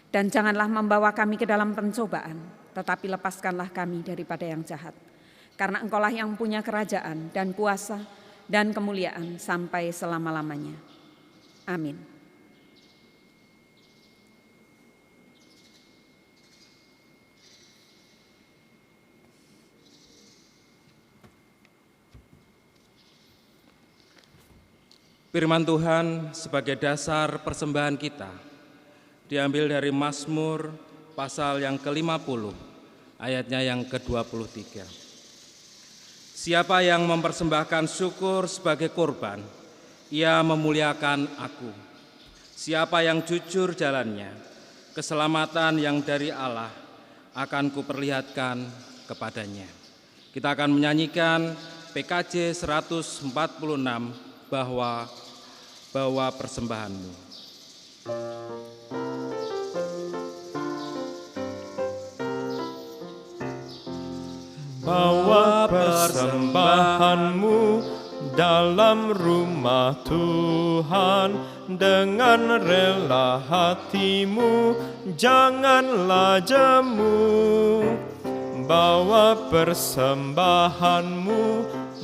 Dan janganlah membawa kami ke dalam pencobaan, tetapi lepaskanlah kami daripada yang jahat. Karena Engkaulah yang punya kerajaan dan kuasa dan kemuliaan sampai selama-lamanya. Amin. Firman Tuhan sebagai dasar persembahan kita diambil dari Mazmur pasal yang ke-50 ayatnya yang ke-23. Siapa yang mempersembahkan syukur sebagai korban, ia memuliakan aku. Siapa yang jujur jalannya, keselamatan yang dari Allah akan kuperlihatkan kepadanya. Kita akan menyanyikan PKJ 146 bahwa persembahanmu. Bawa persembahanmu dalam rumah Tuhan dengan rela hatimu, janganlah jemu. Bawa persembahanmu,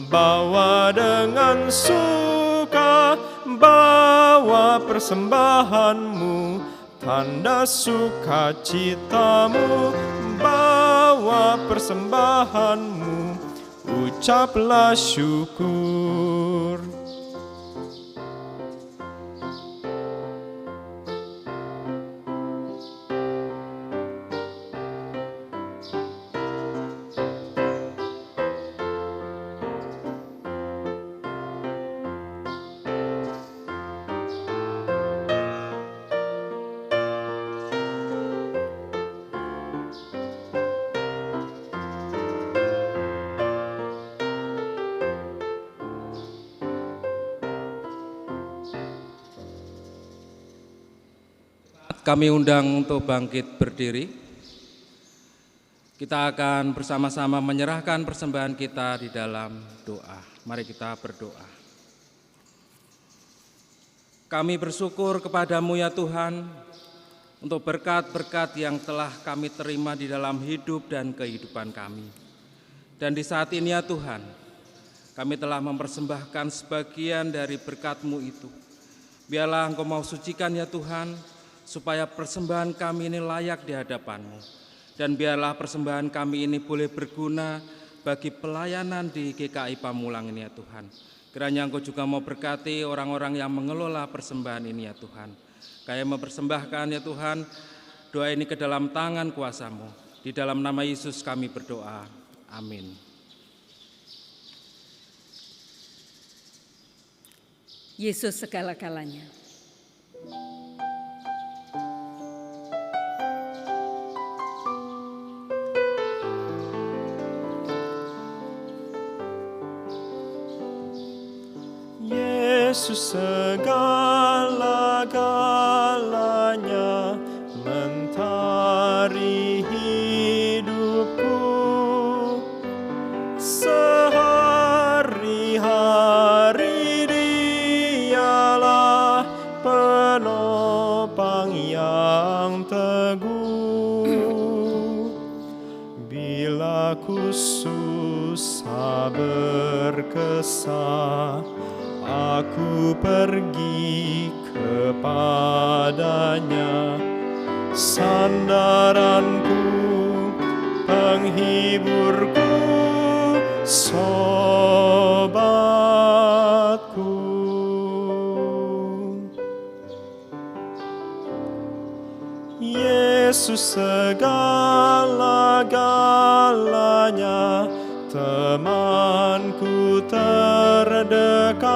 bawa dengan suka, bawa persembahanmu, tanda sukacitamu. Bawa persembahanmu, ucaplah syukur. Kami undang untuk bangkit berdiri. Kita akan bersama-sama menyerahkan persembahan kita di dalam doa. Mari kita berdoa. Kami bersyukur kepadamu ya Tuhan, untuk berkat-berkat yang telah kami terima di dalam hidup dan kehidupan kami. Dan di saat ini ya Tuhan, kami telah mempersembahkan sebagian dari berkat-Mu itu. Biarlah Engkau mau sucikan ya Tuhan, supaya persembahan kami ini layak di hadapan-Mu. Dan biarlah persembahan kami ini boleh berguna bagi pelayanan di GKI Pamulang ini ya Tuhan. Kiranya Engkau juga mau berkati orang-orang yang mengelola persembahan ini ya Tuhan. Kami mempersembahkan ya Tuhan, doa ini ke dalam tangan kuasa-Mu. Di dalam nama Yesus kami berdoa. Amin. Yesus segala-galanya. Yesus segala-galanya, mentari hidupku. Sehari-hari Dialah penopang yang teguh. Bila ku susah berkesah, aku pergi kepadanya, sandaranku, penghiburku, sobatku. Yesus segala-galanya, temanku terdekat.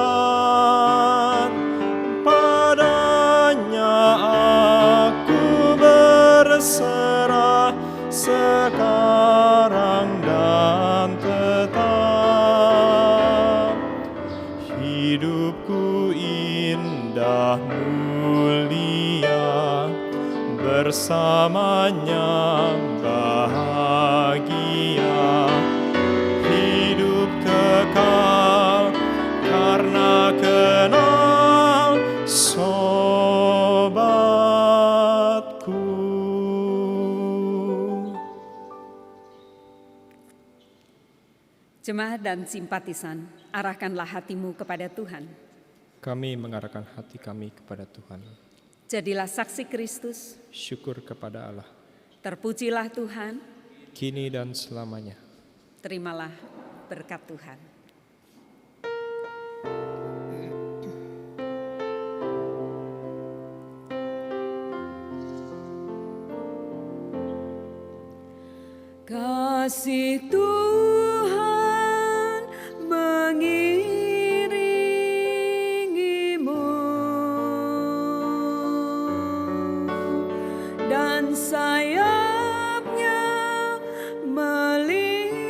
Padanya aku berserah sekarang dan tetap. Hidupku indah mulia, bersamanya bahagia. Hidup kekal karena kenal sobatku. Jemaat dan simpatisan, arahkanlah hatimu kepada Tuhan. Kami mengarahkan hati kami kepada Tuhan. Jadilah saksi Kristus. Syukur kepada Allah. Terpujilah Tuhan. Kini dan selamanya. Terimalah berkat Tuhan. God. Kasih Tuhan mengiringimu dan sayapnya melindungimu.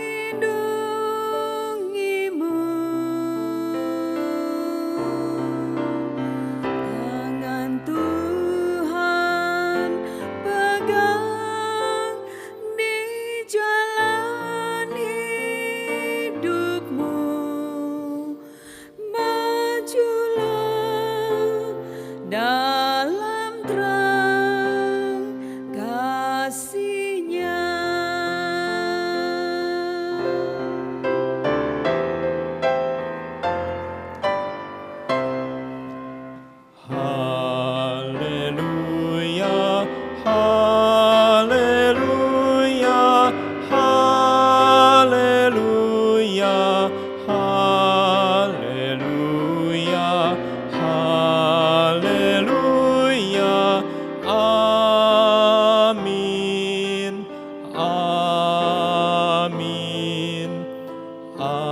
Tangan Tuhan pegang di jalan hidupmu. Majulah dalam terang kasih-Nya. Haleluya, haleluya, haleluya, haleluya, haleluya. Amin, amin, amin.